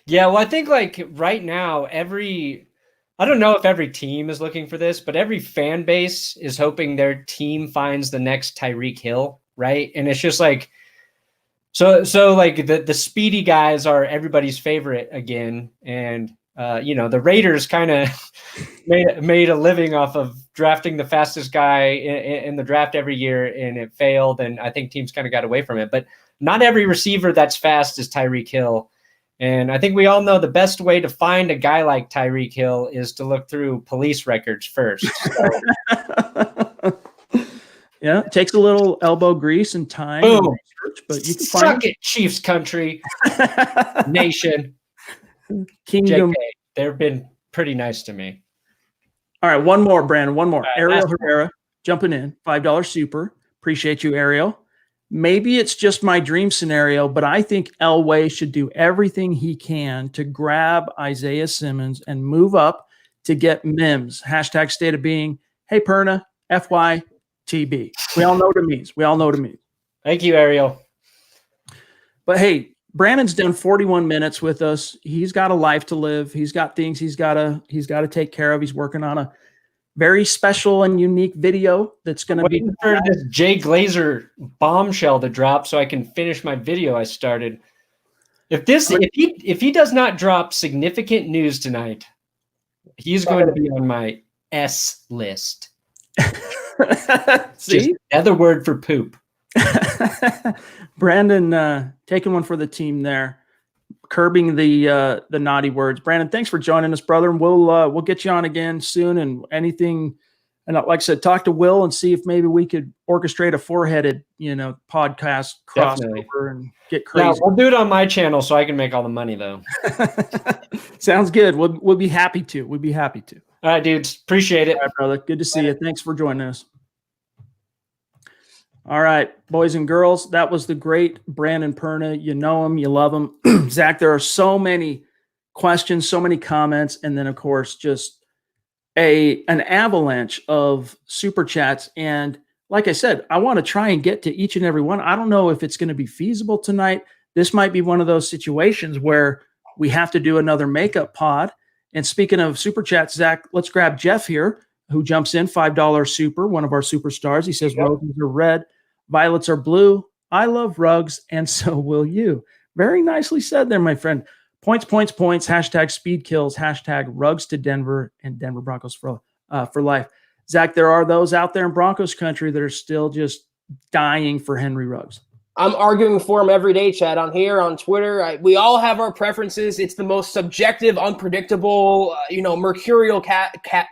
[SPEAKER 3] Yeah, well, I think right now, I don't know if every team is looking for this, but every fan base is hoping their team finds the next Tyreek Hill, right? And it's just So like the speedy guys are everybody's favorite again, and the Raiders kind of made a living off of drafting the fastest guy in the draft every year, and it failed. And I think teams kind of got away from it. But not every receiver that's fast is Tyreek Hill. And I think we all know the best way to find a guy like Tyreek Hill is to look through police records first. So.
[SPEAKER 1] Yeah, it takes a little elbow grease and time.
[SPEAKER 3] Boom.
[SPEAKER 1] And research, but you can
[SPEAKER 3] Suck
[SPEAKER 1] find
[SPEAKER 3] it, Chiefs country, nation,
[SPEAKER 1] Kingdom.
[SPEAKER 3] JK. They've been pretty nice to me.
[SPEAKER 1] All right, one more, Brandon. One more.
[SPEAKER 3] Right,
[SPEAKER 1] Ariel Herrera jumping in. $5 super. Appreciate you, Ariel. Maybe it's just my dream scenario, but I think Elway should do everything he can to grab Isaiah Simmons and move up to get Mims. Hashtag state of being. Hey, Perna, FYTB. We all know what it means. We all know what it means.
[SPEAKER 3] Thank you, Ariel.
[SPEAKER 1] But hey, Brandon's done 41 minutes with us. He's got a life to live. He's got things he's got to take care of. He's working on a very special and unique video that's going to be
[SPEAKER 3] for this Jay Glazer bombshell to drop so I can finish my video I started. If he does not drop significant news tonight, he's going to be on my S list.
[SPEAKER 1] See?
[SPEAKER 3] Just another word for poop.
[SPEAKER 1] Brandon taking one for the team there, curbing the naughty words. Brandon, thanks for joining us, brother. And we'll get you on again soon. And anything, and like I said, talk to Will and see if maybe we could orchestrate a four-headed, podcast crossover and get crazy.
[SPEAKER 3] Yeah, we'll do it on my channel so I can make all the money, though.
[SPEAKER 1] Sounds good. We'll be happy to. We'd be happy to.
[SPEAKER 3] All right, dudes. Appreciate it.
[SPEAKER 1] All right, brother. Good to see you. Thanks for joining us. All right, boys and girls, that was the great Brandon Perna. You know him, you love him. Zach, there are so many questions, so many comments, and then, of course, just an avalanche of super chats. And like I said, I want to try and get to each and every one. I don't know if it's going to be feasible tonight. This might be one of those situations where we have to do another makeup pod. And speaking of super chats, Zach, let's grab Jeff here, who jumps in, $5 super, one of our superstars. He says, roses are red, violets are blue. I love rugs, and so will you. Very nicely said there, my friend. Points, hashtag speed kills, hashtag rugs to Denver, and Denver Broncos for life. Zach, there are those out there in Broncos country that are still just dying for Henry Ruggs.
[SPEAKER 2] I'm arguing for him every day, Chad, on here, on Twitter. We all have our preferences. It's the most subjective, unpredictable, mercurial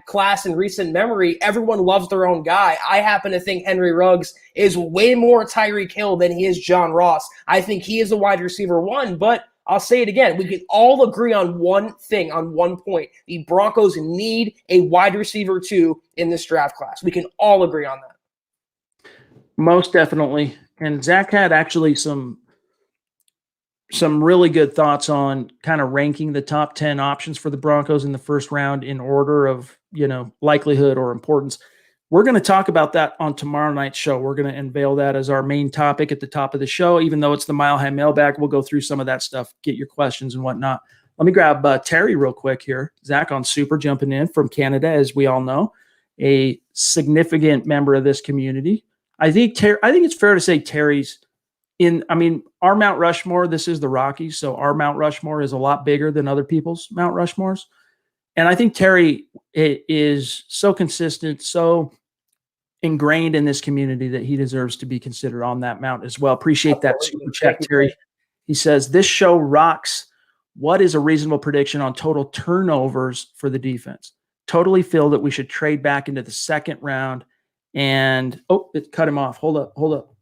[SPEAKER 2] class in recent memory. Everyone loves their own guy. I happen to think Henry Ruggs is way more Tyreek Hill than he is John Ross. I think he is a wide receiver one, but I'll say it again. We can all agree on one thing, on one point. The Broncos need a wide receiver two in this draft class. We can all agree on that.
[SPEAKER 1] Most definitely. And Zach had actually some really good thoughts on kind of ranking the top 10 options for the Broncos in the first round in order of, likelihood or importance. We're going to talk about that on tomorrow night's show. We're going to unveil that as our main topic at the top of the show. Even though it's the Mile High Mailbag, we'll go through some of that stuff, get your questions and whatnot. Let me grab Terry real quick here. Zach on Super jumping in from Canada, as we all know, a significant member of this community. I think it's fair to say Terry's our Mount Rushmore, this is the Rockies, so our Mount Rushmore is a lot bigger than other people's Mount Rushmores. And I think Terry is so consistent, so ingrained in this community that he deserves to be considered on that mount as well. Appreciate that super chat, Terry. He says, this show rocks. What is a reasonable prediction on total turnovers for the defense? Totally feel that we should trade back into the second round. And it cut him off. Hold up.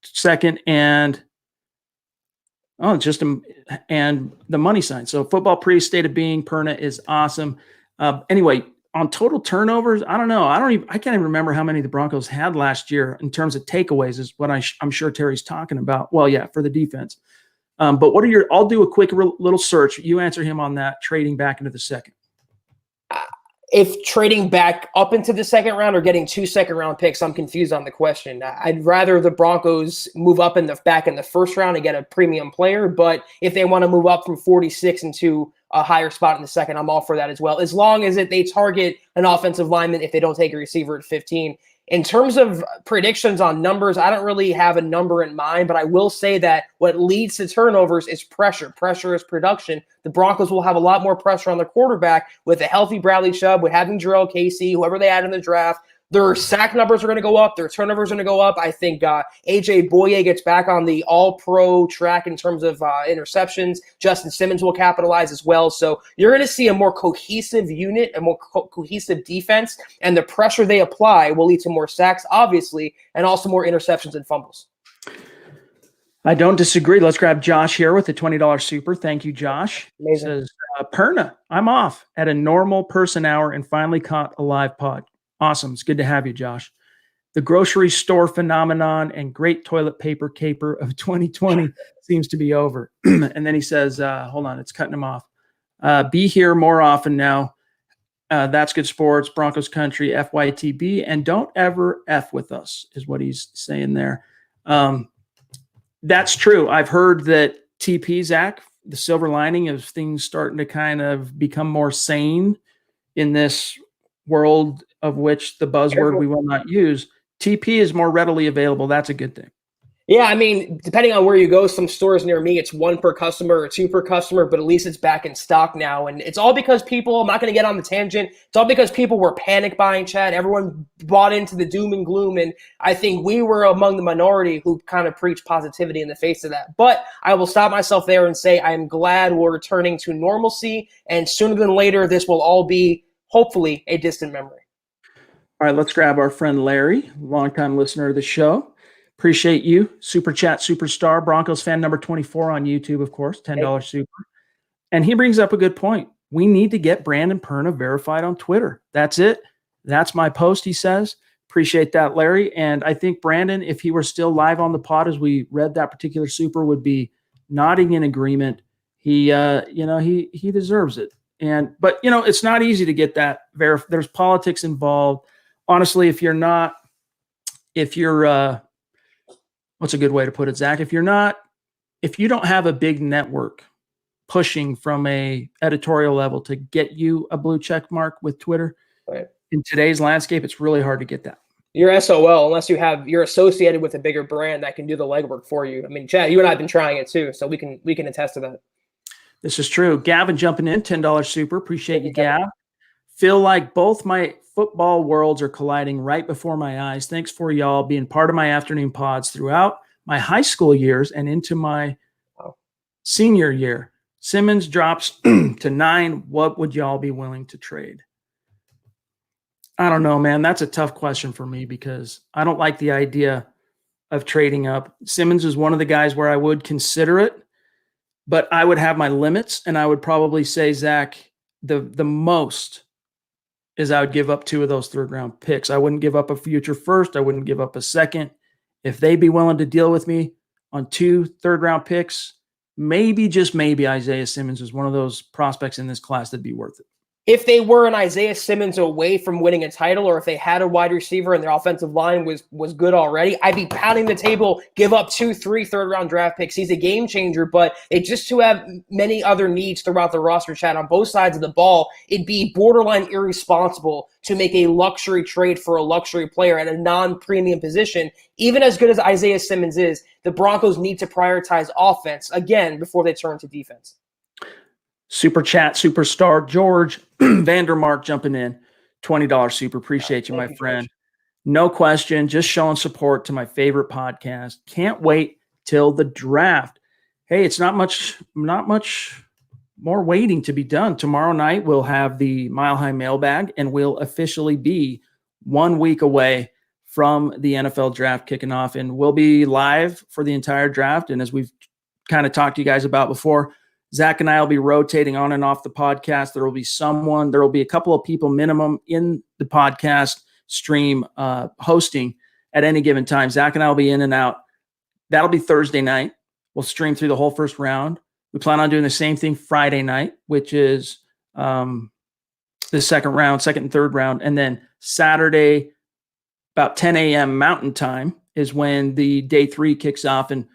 [SPEAKER 1] Second and and the money sign. So football priest state of being Perna is awesome. Anyway, on total turnovers, I don't know. I can't even remember how many the Broncos had last year in terms of takeaways is what I'm sure Terry's talking about. Well, yeah, for the defense. But I'll do a quick little search. You answer him on that, trading back into the second.
[SPEAKER 2] If trading back up into the second round or getting 2 second-round picks, I'm confused on the question. I'd rather the Broncos move up back in the first round and get a premium player. But if they want to move up from 46 into a higher spot in the second, I'm all for that as well. As long as they target an offensive lineman if they don't take a receiver at 15. In terms of predictions on numbers, I don't really have a number in mind, but I will say that what leads to turnovers is pressure. Pressure is production. The Broncos will have a lot more pressure on their quarterback with a healthy Bradley Chubb, with having Jarrell Casey, whoever they add in the draft. Their sack numbers are going to go up. Their turnovers are going to go up. I think A.J. Boye gets back on the all-pro track in terms of interceptions. Justin Simmons will capitalize as well. So you're going to see a more cohesive unit, a more cohesive defense, and the pressure they apply will lead to more sacks, obviously, and also more interceptions and fumbles.
[SPEAKER 1] I don't disagree. Let's grab Josh here with the $20 super. Thank you, Josh.
[SPEAKER 2] Amazing.
[SPEAKER 1] He says, Perna, I'm off at a normal person hour and finally caught a live pod. Awesome. It's good to have you, Josh. The grocery store phenomenon and great toilet paper caper of 2020 seems to be over. And then he says, hold on, it's cutting him off. Be here more often now. That's good sports, Broncos country, FYTB, and don't ever F with us is what he's saying there. That's true. I've heard that TP, Zach, the silver lining of things starting to kind of become more sane in this world of which the buzzword we will not use. TP is more readily available. That's a good thing.
[SPEAKER 2] Yeah, I mean, depending on where you go, some stores near me, it's 1 per customer or 2 per customer, but at least it's back in stock now. And it's all because people, I'm not going to get on the tangent, it's all because people were panic buying, Chad. Everyone bought into the doom and gloom. And I think we were among the minority who kind of preached positivity in the face of that. But I will stop myself there and say I am glad we're returning to normalcy. And sooner than later, this will all be, hopefully, a distant memory.
[SPEAKER 1] All right, let's grab our friend Larry, longtime listener of the show. Appreciate you. Super Chat Superstar, Broncos fan number 24 on YouTube, of course, $10 super. And he brings up a good point. We need to get Brandon Perna verified on Twitter. That's it. That's my post, he says. Appreciate that, Larry. And I think Brandon, if he were still live on the pod as we read that particular super, would be nodding in agreement. He deserves it. But it's not easy to get that there's politics involved. Honestly, if you're what's a good way to put it, Zach? If you don't have a big network pushing from a editorial level to get you a blue check mark with Twitter,
[SPEAKER 2] right, in
[SPEAKER 1] today's landscape, it's really hard to get that.
[SPEAKER 2] You're SOL unless you're associated with a bigger brand that can do the legwork for you. I mean, Chad, you and I have been trying it too, so we can attest to that.
[SPEAKER 1] This is true. Gavin jumping in, $10 super. Appreciate you, Gav. Feel like both my football worlds are colliding right before my eyes. Thanks for y'all being part of my afternoon pods throughout my high school years and into my senior year. Simmons drops to 9. What would y'all be willing to trade? I don't know, man. That's a tough question for me because I don't like the idea of trading up. Simmons is one of the guys where I would consider it, but I would have my limits, and I would probably say, Zach, the most is I would give up 2 of those third-round picks. I wouldn't give up a future first. I wouldn't give up a second. If they'd be willing to deal with me on 2 third-round picks, maybe, just maybe, Isaiah Simmons is one of those prospects in this class that'd be worth it.
[SPEAKER 2] If they were an Isaiah Simmons away from winning a title, or if they had a wide receiver and their offensive line was good already, I'd be pounding the table, give up 2-3 third-round draft picks. He's a game changer, but they just have many other needs throughout the roster, Chad, on both sides of the ball. It'd be borderline irresponsible to make a luxury trade for a luxury player at a non-premium position. Even as good as Isaiah Simmons is, the Broncos need to prioritize offense, again, before they turn to defense.
[SPEAKER 1] Super Chat Superstar George Vandermark jumping in, $20 super. Appreciate you, my friend. No question, just showing support to my favorite podcast. Can't wait till the draft. Hey, it's not much more waiting to be done. Tomorrow night we'll have the Mile High Mailbag, and we'll officially be 1 week away from the NFL draft kicking off, and we'll be live for the entire draft. And as we've kind of talked to you guys about before, Zach and I will be rotating on and off the podcast. There will be a couple of people minimum in the podcast stream hosting at any given time. Zach and I will be in and out. That'll be Thursday night. We'll stream through the whole first round. We plan on doing the same thing Friday night, which is the second and third round. And then Saturday, about 10 a.m. Mountain Time, is when the day 3 kicks off. And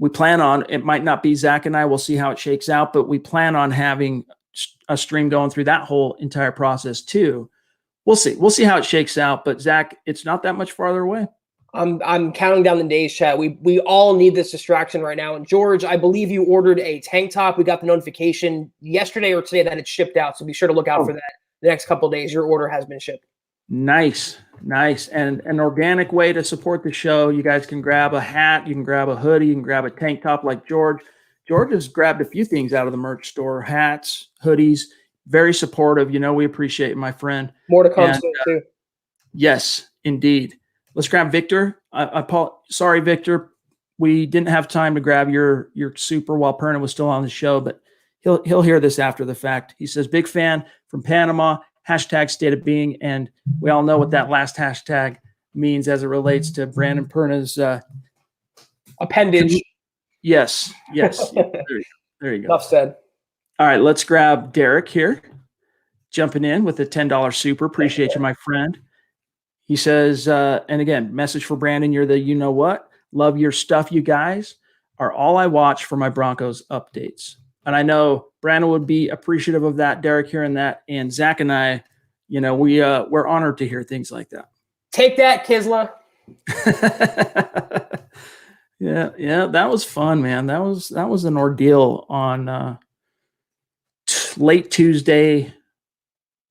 [SPEAKER 1] we plan on, it might not be Zach and I, we'll see how it shakes out, but we plan on having a stream going through that whole entire process too. we'll see. We'll see how it shakes out. But Zach, it's not that much farther away.
[SPEAKER 2] I'm counting down the days, chat. We all need this distraction right now. And George, I believe you ordered a tank top. We got the notification yesterday or today that it shipped out. So be sure to look out for that the next couple of days. Your order has been shipped.
[SPEAKER 1] Nice. And an organic way to support the show. You guys can grab a hat, you can grab a hoodie, you can grab a tank top like George. George has grabbed a few things out of the merch store, hats, hoodies, very supportive. We appreciate it, my friend.
[SPEAKER 2] More to come soon, too.
[SPEAKER 1] Yes, indeed. Let's grab Victor. Sorry, Victor. We didn't have time to grab your super while Perna was still on the show, but he'll hear this after the fact. He says, big fan from Panama, #state of being. And we all know what that last hashtag means as it relates to Brandon Perna's
[SPEAKER 2] appendage.
[SPEAKER 1] Yes. Yeah, there you go.
[SPEAKER 2] Enough said.
[SPEAKER 1] All right, let's grab Derek here, jumping in with a $10 super. Appreciate you, my friend. He says, and again, message for Brandon. You're the you know what. Love your stuff. You guys are all I watch for my Broncos updates. And I know Brandon would be appreciative of that, Derek, hearing that. And Zach and I, we're honored to hear things like that.
[SPEAKER 2] Take that, Kisla.
[SPEAKER 1] Yeah, that was fun, man. That was an ordeal on late Tuesday.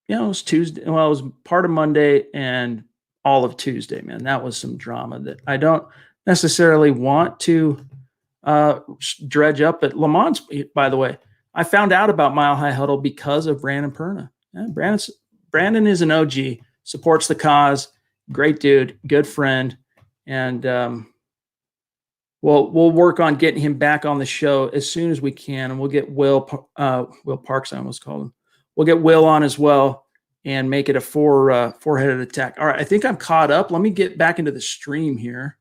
[SPEAKER 1] It was Tuesday. Well, it was part of Monday and all of Tuesday, man. That was some drama that I don't necessarily want to dredge up. But Lamont's, by the way, I found out about Mile High Huddle because of Brandon Perna. Yeah, Brandon is an OG, supports the cause, great dude, good friend, and we'll work on getting him back on the show as soon as we can, and we'll get Will Parks, I almost called him. We'll get Will on as well and make it a four-headed attack. All right, I think I'm caught up. Let me get back into the stream here.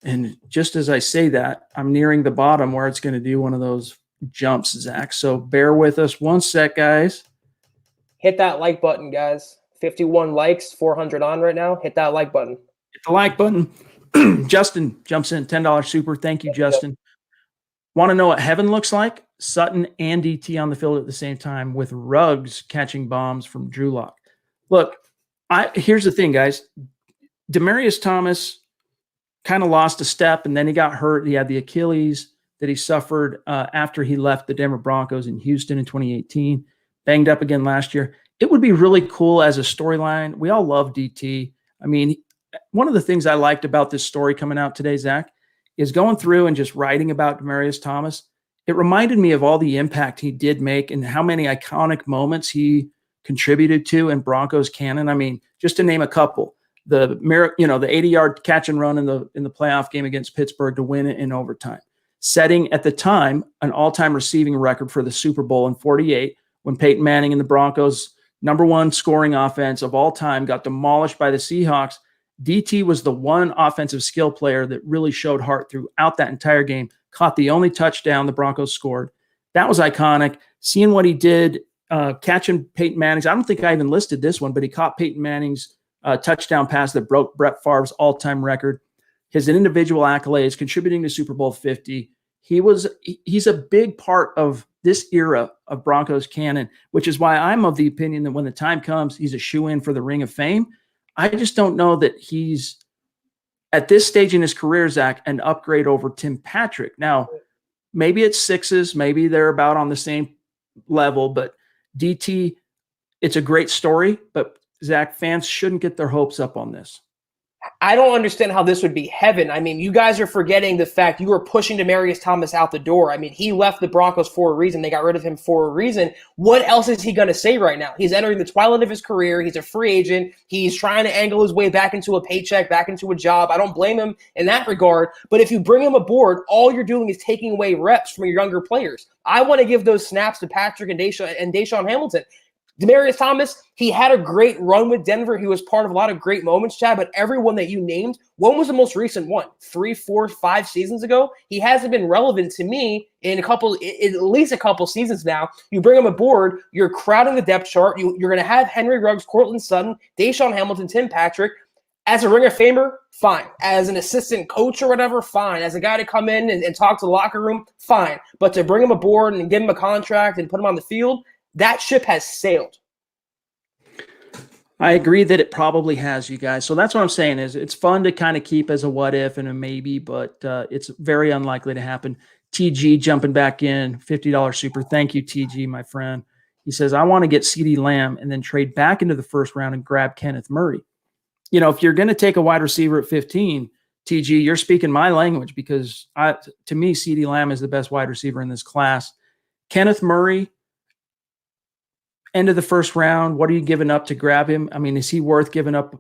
[SPEAKER 1] And just as I say that, I'm nearing the bottom where it's going to do one of those jumps, Zach. So bear with us one sec, guys.
[SPEAKER 2] Hit that like button, guys. 51 likes, 400 on right now. Hit that like button.
[SPEAKER 1] Hit the like button. Justin jumps in, $10 super. Thank you, Justin. Want to know what heaven looks like? Sutton and DT on the field at the same time with Ruggs catching bombs from Drew Lock. Look, here's the thing, guys. Demaryius Thomas kind of lost a step, and then he got hurt. He had the Achilles that he suffered after he left the Denver Broncos in Houston in 2018. Banged up again last year. It would be really cool as a storyline. We all love DT. I mean, one of the things I liked about this story coming out today, Zach, is going through and just writing about Demaryius Thomas. It reminded me of all the impact he did make and how many iconic moments he contributed to in Broncos canon. I mean, just to name a couple, the 80-yard catch and run in the playoff game against Pittsburgh to win it in overtime, setting at the time an all-time receiving record for the Super Bowl in 48 when Peyton Manning and the Broncos' #1 scoring offense of all time got demolished by the Seahawks. DT was the one offensive skill player that really showed heart throughout that entire game, caught the only touchdown the Broncos scored. That was iconic. Seeing what he did, catching Peyton Manning's, I don't think I even listed this one, but he caught Peyton Manning's touchdown pass that broke Brett Favre's all-time record. His individual accolades, contributing to Super Bowl 50. He's a big part of this era of Broncos canon, which is why I'm of the opinion that when the time comes, he's a shoo-in for the Ring of Fame. I just don't know that he's, at this stage in his career, Zach, an upgrade over Tim Patrick. Now, maybe it's sixes, maybe they're about on the same level, but DT, it's a great story, but Zach, fans shouldn't get their hopes up on this.
[SPEAKER 2] I don't understand how this would be heaven. I mean, you guys are forgetting the fact you were pushing Demaryius Thomas out the door. I mean, he left the Broncos for a reason. They got rid of him for a reason. What else is he going to say right now? He's entering the twilight of his career. He's a free agent. He's trying to angle his way back into a paycheck, back into a job. I don't blame him in that regard. But if you bring him aboard, all you're doing is taking away reps from your younger players. I want to give those snaps to Patrick and Deshaun Hamilton. Demaryius Thomas, he had a great run with Denver. He was part of a lot of great moments, Chad, but everyone that you named, when was the most recent one? 3, 4, 5 seasons ago? He hasn't been relevant to me in at least a couple seasons now. You bring him aboard, you're crowding the depth chart. You're going to have Henry Ruggs, Courtland Sutton, Deshaun Hamilton, Tim Patrick. As a Ring of Famer, fine. As an assistant coach or whatever, fine. As a guy to come in and talk to the locker room, fine. But to bring him aboard and give him a contract and put him on the field, that ship has sailed.
[SPEAKER 1] I agree that it probably has, you guys. So that's what I'm saying is it's fun to kind of keep as a what if and a maybe, but it's very unlikely to happen. TG jumping back in, $50 super. Thank you, TG, my friend. He says, I want to get CeeDee Lamb and then trade back into the first round and grab Kenneth Murray. You know, if you're going to take a wide receiver at 15, TG, you're speaking my language because to me, CeeDee Lamb is the best wide receiver in this class. Kenneth Murray, end of the first round, what are you giving up to grab him? I mean, is he worth giving up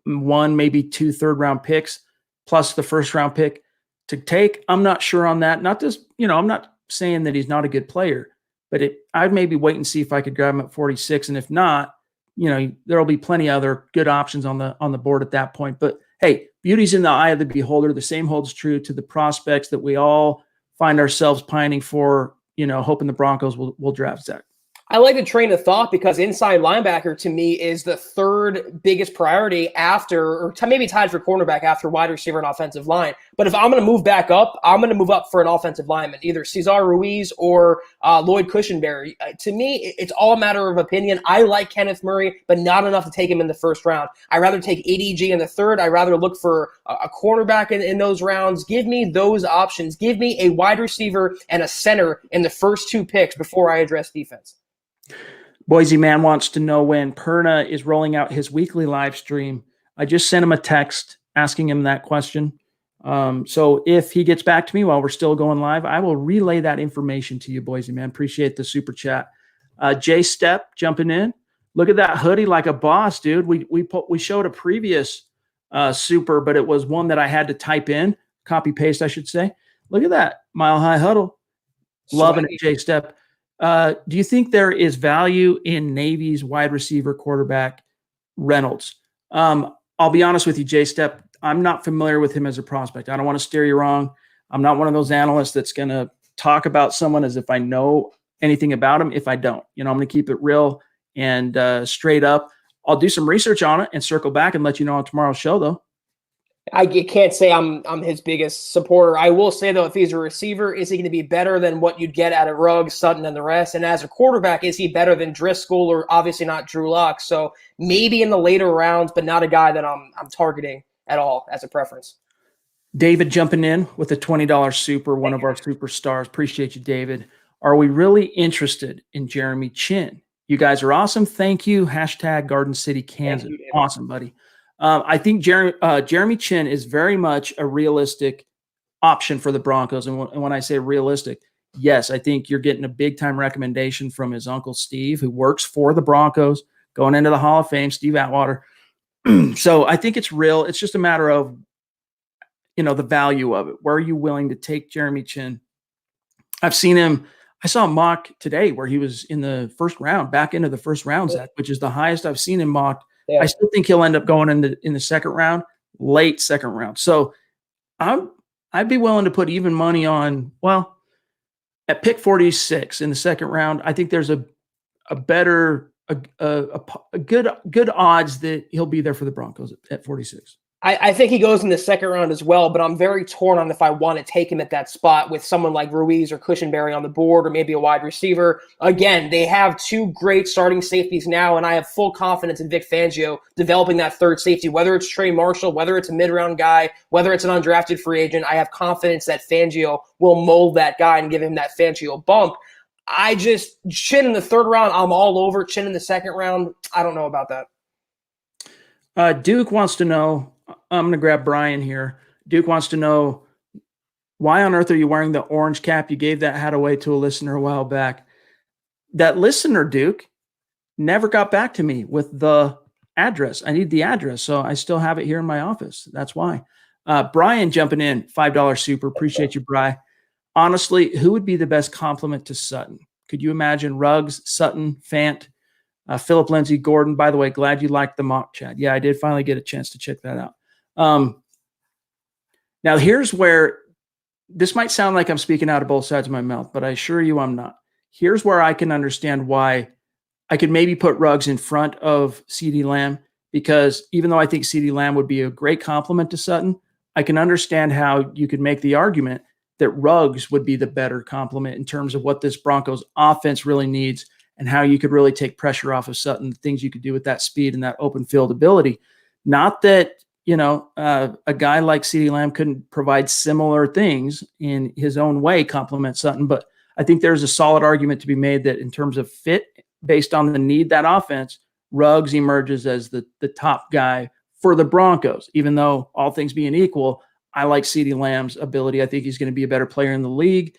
[SPEAKER 1] one, maybe 2 third-round picks plus the first-round pick to take? I'm not sure on that. Not just, I'm not saying that he's not a good player, but I'd maybe wait and see if I could grab him at 46. And if not, there'll be plenty of other good options on the board at that point. But hey, beauty's in the eye of the beholder. The same holds true to the prospects that we all find ourselves pining for, hoping the Broncos will draft Zach.
[SPEAKER 2] I like the train of thought because inside linebacker to me is the third biggest priority maybe tied for cornerback after wide receiver and offensive line. But if I'm going to move back up, I'm going to move up for an offensive lineman, either Cesar Ruiz or Lloyd Cushenberry. To me, it's all a matter of opinion. I like Kenneth Murray, but not enough to take him in the first round. I'd rather take ADG in the third. I'd rather look for a cornerback in those rounds. Give me those options. Give me a wide receiver and a center in the first 2 picks before I address defense.
[SPEAKER 1] Boise Man wants to know when Perna is rolling out his weekly live stream. I just sent him a text asking him that question. So if he gets back to me while we're still going live, I will relay that information to you, Boise Man. Appreciate the super chat. Jay Step jumping in. Look at that hoodie like a boss, dude. We showed a previous super, but it was one that I had to type in, copy paste, I should say. Look at that Mile High Huddle. Loving it, Jay Step. Do you think there is value in Navy's wide receiver quarterback Reynolds? I'll be honest with you, Jay Step. I'm not familiar with him as a prospect. I don't want to steer you wrong. I'm not one of those analysts that's going to talk about someone as if I know anything about him if I don't. I'm going to keep it real and straight up. I'll do some research on it and circle back and let you know on tomorrow's show, though.
[SPEAKER 2] I can't say I'm his biggest supporter. I will say, though, if he's a receiver, is he going to be better than what you'd get out of Ruggs, Sutton, and the rest? And as a quarterback, is he better than Driscoll or obviously not Drew Lock? So maybe in the later rounds, but not a guy that I'm targeting at all as a preference.
[SPEAKER 1] David jumping in with a $20 super, one of our superstars. Appreciate you, David. Are we really interested in Jeremy Chin? You guys are awesome. Thank you. # Garden City, Kansas. Awesome, buddy. I think Jeremy Chin is very much a realistic option for the Broncos. And when I say realistic, yes, I think you're getting a big-time recommendation from his uncle Steve, who works for the Broncos, going into the Hall of Fame, Steve Atwater. So I think it's real. It's just a matter of, the value of it. Where are you willing to take Jeremy Chin? I've seen him. I saw a mock today where he was in the first round, back into the first round, Zach, which is the highest I've seen him mocked. Yeah. I still think he'll end up going in the second round, late second round. So I'd be willing to put even money on, at pick 46 in the second round. I think there's a good odds that he'll be there for the Broncos at 46.
[SPEAKER 2] I think he goes in the second round as well, but I'm very torn on if I want to take him at that spot with someone like Ruiz or Cushenberry on the board or maybe a wide receiver. Again, they have 2 great starting safeties now, and I have full confidence in Vic Fangio developing that third safety, whether it's Trey Marshall, whether it's a mid-round guy, whether it's an undrafted free agent. I have confidence that Fangio will mold that guy and give him that Fangio bump. Chin in the third round, I'm all over. Chin in the second round, I don't know about that.
[SPEAKER 1] Duke wants to know, I'm going to grab Brian here. Duke wants to know, why on earth are you wearing the orange cap? You gave that hat away to a listener a while back. That listener, Duke, never got back to me with the address. I need the address, so I still have it here in my office. That's why. Brian jumping in, $5 super. Appreciate you, Bri. Honestly, who would be the best compliment to Sutton? Could you imagine Ruggs, Sutton, Fant, Philip Lindsay, Gordon? By the way, glad you liked the mock chat. Yeah, I did finally get a chance to check that out. Now, here's where this might sound like I'm speaking out of both sides of my mouth, but I assure you I'm not. Here's where I can understand why I could maybe put Ruggs in front of CeeDee Lamb, because even though I think CeeDee Lamb would be a great compliment to Sutton, I can understand how you could make the argument that Ruggs would be the better compliment in terms of what this Broncos offense really needs and how you could really take pressure off of Sutton, the things you could do with that speed and that open field ability. Not that, a guy like CeeDee Lamb couldn't provide similar things in his own way, complement Sutton, but I think there's a solid argument to be made that in terms of fit, based on the need that offense, Ruggs emerges as the top guy for the Broncos, even though all things being equal, I like CeeDee Lamb's ability. I think he's going to be a better player in the league.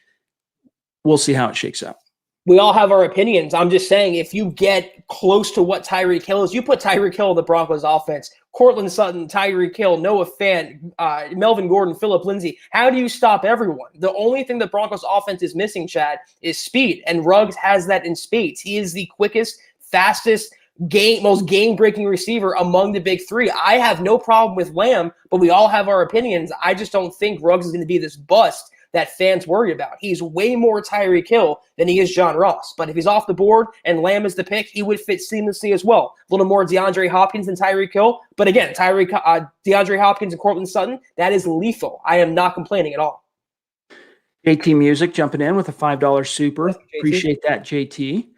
[SPEAKER 1] We'll see how it shakes out.
[SPEAKER 2] We all have our opinions. I'm just saying, if you get close to what Tyreek Hill is, you put Tyreek Hill in the Broncos offense, Cortland Sutton, Tyreek Hill, Noah Fant, Melvin Gordon, Phillip Lindsay. How do you stop everyone? The only thing the Broncos offense is missing, Chad, is speed, and Ruggs has that in spades. He is the quickest, fastest, most game-breaking receiver among the big three. I have no problem with Lamb, but we all have our opinions. I just don't think Ruggs is going to be this bust that fans worry about. He's way more Tyreek Hill than he is John Ross. But if he's off the board and Lamb is the pick, he would fit seamlessly as well. A little more DeAndre Hopkins than Tyreek Hill. But again, DeAndre Hopkins and Cortland Sutton, that is lethal. I am not complaining at all.
[SPEAKER 1] JT Music jumping in with a $5 super. Appreciate that, JT.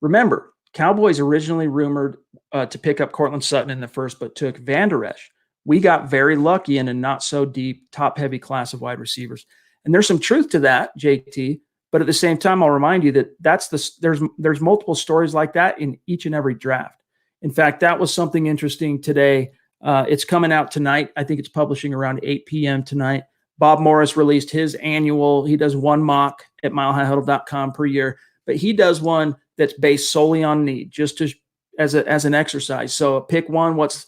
[SPEAKER 1] Remember, Cowboys originally rumored to pick up Cortland Sutton in the first, but took Van Der Esch. We got very lucky in a not so deep, top-heavy class of wide receivers. And there's some truth to that, JT. But at the same time, I'll remind you that there's multiple stories like that in each and every draft. In fact, that was something interesting today. It's coming out tonight. I think it's publishing around 8 p.m. tonight. Bob Morris released his annual. He does one mock at milehighhuddle.com per year, but he does one that's based solely on need, just as an exercise. So pick one. What's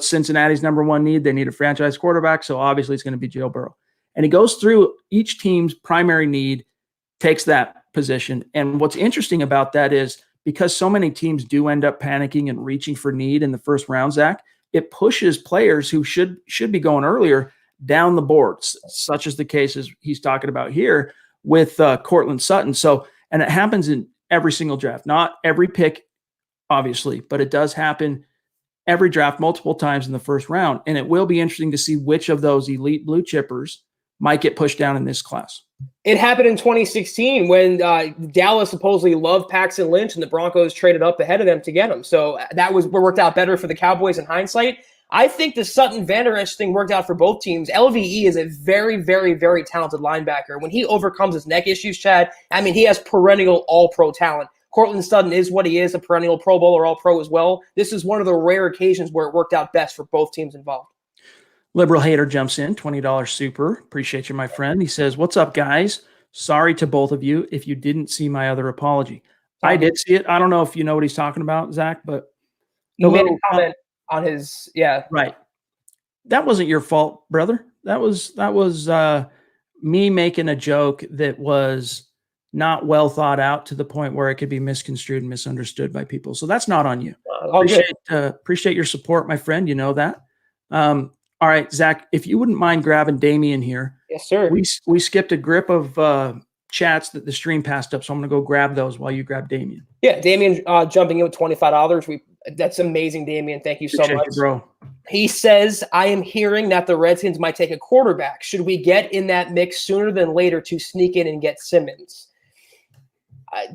[SPEAKER 1] Cincinnati's number one need? They need a franchise quarterback. So obviously it's going to be Joe Burrow. And he goes through each team's primary need, takes that position. And what's interesting about that is because so many teams do end up panicking and reaching for need in the first round, Zach, it pushes players who should be going earlier down the board, such as the cases he's talking about here with Cortland Sutton. So, and it happens in every single draft, not every pick, obviously, but it does happen every draft multiple times in the first round. And it will be interesting to see which of those elite blue chippers might get pushed down in this class.
[SPEAKER 2] It happened in 2016 when Dallas supposedly loved Paxton Lynch and the Broncos traded up ahead of them to get him. So that worked out better for the Cowboys in hindsight. I think the Sutton-Van Der Esch thing worked out for both teams. LVE is a very, very, very talented linebacker. When he overcomes his neck issues, Chad, I mean, he has perennial all-pro talent. Cortland Sutton is what he is, a perennial Pro Bowler, all-pro as well. This is one of the rare occasions where it worked out best for both teams involved.
[SPEAKER 1] Liberal Hater jumps in, $20 super. Appreciate you, my friend. He says, "What's up, guys? Sorry to both of you if you didn't see my other apology." I did see it. I don't know if you know what he's talking about, Zach, but
[SPEAKER 2] he made a comment on his,
[SPEAKER 1] right. That wasn't your fault, brother. That was me making a joke that was not well thought out to the point where it could be misconstrued and misunderstood by people. So that's not on you. Appreciate your support, my friend. You know that. All right, Zach, if you wouldn't mind grabbing Damien here.
[SPEAKER 2] Yes, sir.
[SPEAKER 1] We skipped a grip of chats that the stream passed up, so I'm going to go grab those while you grab Damien.
[SPEAKER 2] Yeah, Damien jumping in with $25. That's amazing, Damien. Thank you so much.
[SPEAKER 1] You, bro.
[SPEAKER 2] He says, I am hearing that the Redskins might take a quarterback. Should we get in that mix sooner than later to sneak in and get Simmons?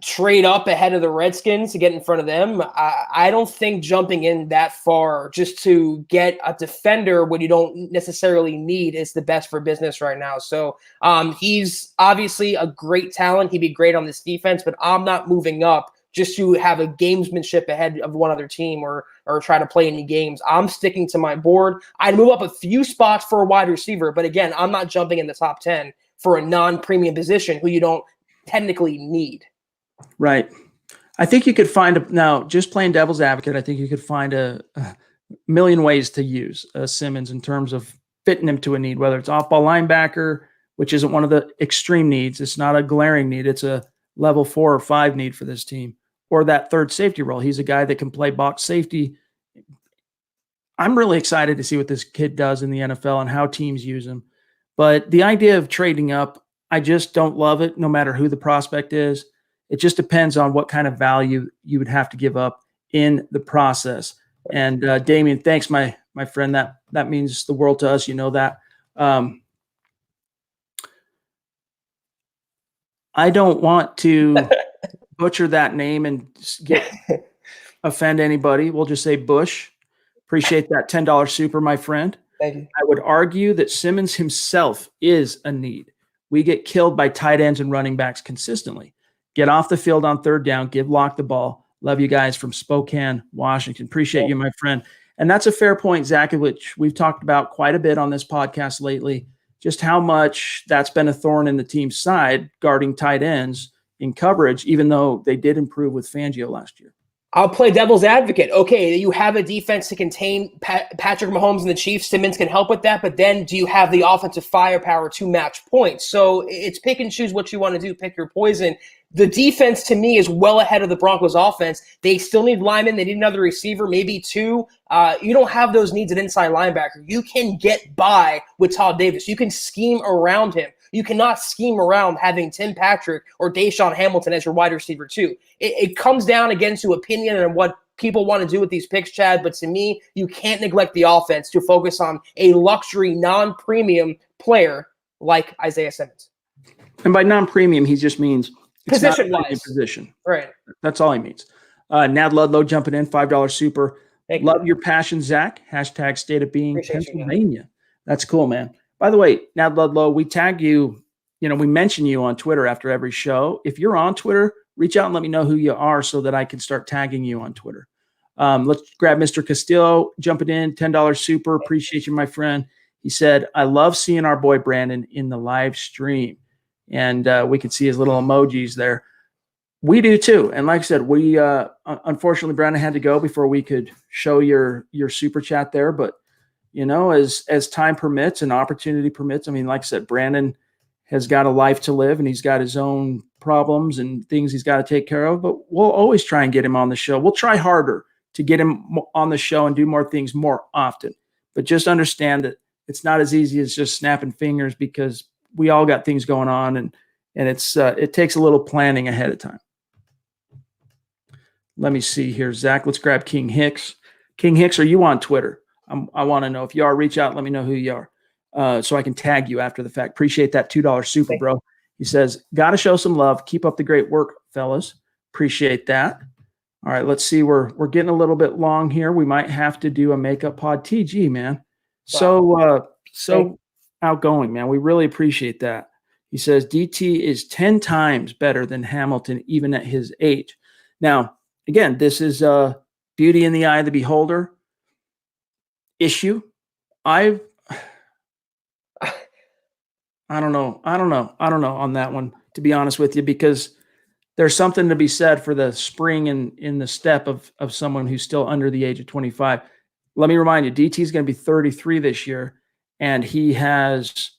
[SPEAKER 2] Trade up ahead of the Redskins to get in front of them. I don't think jumping in that far just to get a defender when you don't necessarily need is the best for business right now. So he's obviously a great talent. He'd be great on this defense, but I'm not moving up just to have a gamesmanship ahead of one other team or try to play any games. I'm sticking to my board. I'd move up a few spots for a wide receiver, but again, I'm not jumping in the top 10 for a non-premium position who you don't technically need.
[SPEAKER 1] Right. I think you could find now, just playing devil's advocate, I think you could find a million ways to use Simmons in terms of fitting him to a need, whether it's off-ball linebacker, which isn't one of the extreme needs. It's not a glaring need. It's a level 4 or 5 need for this team, or that third safety role. He's a guy that can play box safety. I'm really excited to see what this kid does in the NFL and how teams use him. But the idea of trading up, I just don't love it, no matter who the prospect is. It just depends on what kind of value you would have to give up in the process. And Damien, thanks, my friend. That means the world to us. You know that. I don't want to butcher that name and offend anybody, we'll just say Bush. Appreciate that $10 super, my friend.
[SPEAKER 2] Thank you.
[SPEAKER 1] I would argue that Simmons himself is a need. We get killed by tight ends and running backs consistently. Get off the field on third down. Give Locke the ball. Love you guys from Spokane, Washington. Appreciate you, my friend. And that's a fair point, Zach, which we've talked about quite a bit on this podcast lately, just how much that's been a thorn in the team's side, guarding tight ends in coverage, even though they did improve with Fangio last year.
[SPEAKER 2] I'll play devil's advocate. Okay, you have a defense to contain Patrick Mahomes and the Chiefs. Simmons can help with that, but then do you have the offensive firepower to match points? So it's pick and choose what you want to do, pick your poison. The defense, to me, is well ahead of the Broncos offense. They still need linemen. They need another receiver, maybe two. You don't have those needs at inside linebacker. You can get by with Todd Davis. You can scheme around him. You cannot scheme around having Tim Patrick or Deshaun Hamilton as your wide receiver too. It comes down again to opinion and what people want to do with these picks, Chad. But to me, you can't neglect the offense to focus on a luxury, non-premium player like Isaiah Simmons.
[SPEAKER 1] And by non-premium, he just means
[SPEAKER 2] position-wise.
[SPEAKER 1] Position.
[SPEAKER 2] Right.
[SPEAKER 1] That's all he means. Nad Ludlow jumping in, $5 super. Love your passion, Zach. # state of being
[SPEAKER 2] Appreciate
[SPEAKER 1] Pennsylvania. That's cool, man. By the way, Nad Ludlow, we tag you, we mention you on Twitter after every show. If you're on Twitter, reach out and let me know who you are so that I can start tagging you on Twitter. Let's grab Mr. Castillo jumping in, $10 super. Appreciate you, my friend. He said, I love seeing our boy Brandon in the live stream. And we could see his little emojis there. We do too. And like I said, we unfortunately, Brandon had to go before we could show your super chat there. But as time permits and opportunity permits, I mean, like I said, Brandon has got a life to live and he's got his own problems and things he's got to take care of, but we'll always try and get him on the show. We'll try harder to get him on the show and do more things more often, but just understand that it's not as easy as just snapping fingers because we all got things going on and it takes a little planning ahead of time. Let me see here, Zach, let's grab King Hicks. King Hicks, are you on Twitter? I want to know. If you are, reach out. Let me know who you are so I can tag you after the fact. Appreciate that $2 super, bro. He says, got to show some love. Keep up the great work, fellas. Appreciate that. All right, let's see. We're getting a little bit long here. We might have to do a makeup pod. TG, man. Wow. So outgoing, man. We really appreciate that. He says, DT is 10 times better than Hamilton, even at his age. Now, again, this is beauty in the eye of the beholder issue. I don't know on that one, to be honest with you, because there's something to be said for the spring in the step of someone who's still under the age of 25. Let me remind you, DT is going to be 33 this year, and he has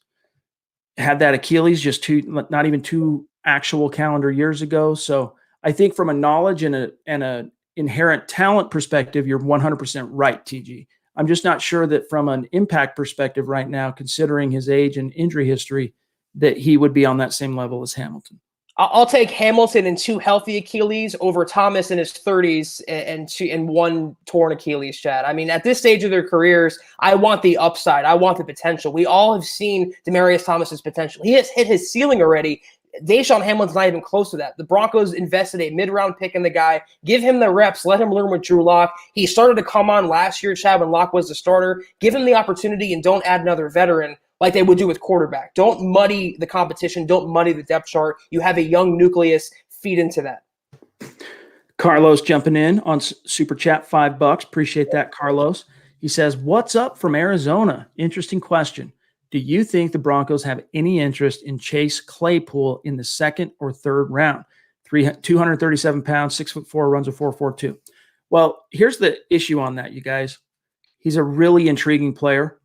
[SPEAKER 1] had that Achilles just not even two actual calendar years ago. So I think from a knowledge and a inherent talent perspective, you're 100% right, TG. I'm just not sure that from an impact perspective right now, considering his age and injury history, that he would be on that same level as Hamilton.
[SPEAKER 2] I'll take Hamilton and two healthy Achilles over Thomas in his 30s and one torn Achilles, Chad. I mean, at this stage of their careers, I want the upside. I want the potential. We all have seen Demaryius Thomas's potential. He has hit his ceiling already. Deshaun Hamlin's not even close to that. The Broncos invested a mid-round pick in the guy. Give him the reps. Let him learn with Drew Lock. He started to come on last year, Chad, when Lock was the starter. Give him the opportunity and don't add another veteran like they would do with quarterback. Don't muddy the competition. Don't muddy the depth chart. You have a young nucleus. Feed into that.
[SPEAKER 1] Carlos jumping in on Super Chat, $5. Appreciate that, Carlos. He says, what's up from Arizona? Interesting question. Do you think the Broncos have any interest in Chase Claypool in the second or third round? 237 pounds, 6'4", runs a 4.42. Well, here's the issue on that, you guys. He's a really intriguing player.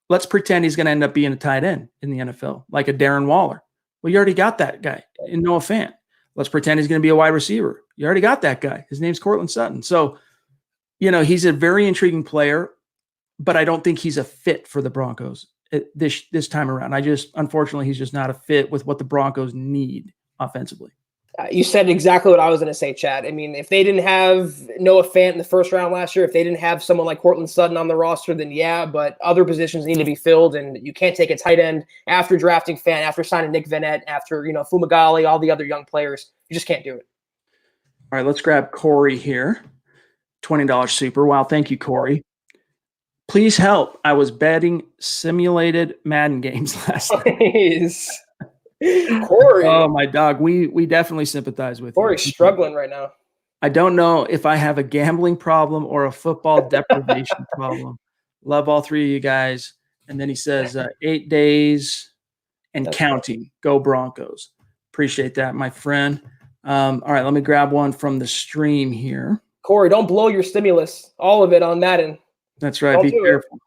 [SPEAKER 1] Let's pretend he's going to end up being a tight end in the NFL, like a Darren Waller. Well, you already got that guy in Noah Fant. Let's pretend he's going to be a wide receiver. You already got that guy. His name's Cortland Sutton. So, he's a very intriguing player, but I don't think he's a fit for the Broncos this time around. Unfortunately, he's just not a fit with what the Broncos need offensively.
[SPEAKER 2] You said exactly what I was going to say, Chad. I mean, if they didn't have Noah Fant in the first round last year, if they didn't have someone like Cortland Sutton on the roster, then yeah, but other positions need to be filled, and you can't take a tight end after drafting Fant, after signing Nick Vannett, after, Fumagalli, all the other young players. You just can't do it.
[SPEAKER 1] All right, let's grab Corey here. $20 super. Wow, thank you, Corey. Please help. I was betting simulated Madden games last night.
[SPEAKER 2] Nice. Corey.
[SPEAKER 1] Oh, my dog. We definitely sympathize with
[SPEAKER 2] Corey's
[SPEAKER 1] you.
[SPEAKER 2] struggling right now.
[SPEAKER 1] I don't know if I have a gambling problem or a football deprivation problem. Love all three of you guys. And then he says, 8 days and
[SPEAKER 2] That's
[SPEAKER 1] counting. Go Broncos. Appreciate that, my friend. All right, let me grab one from the stream here.
[SPEAKER 2] Corey, don't blow your stimulus. All of it on Madden.
[SPEAKER 1] That's right.
[SPEAKER 2] Don't
[SPEAKER 1] Be
[SPEAKER 2] do it.
[SPEAKER 1] careful.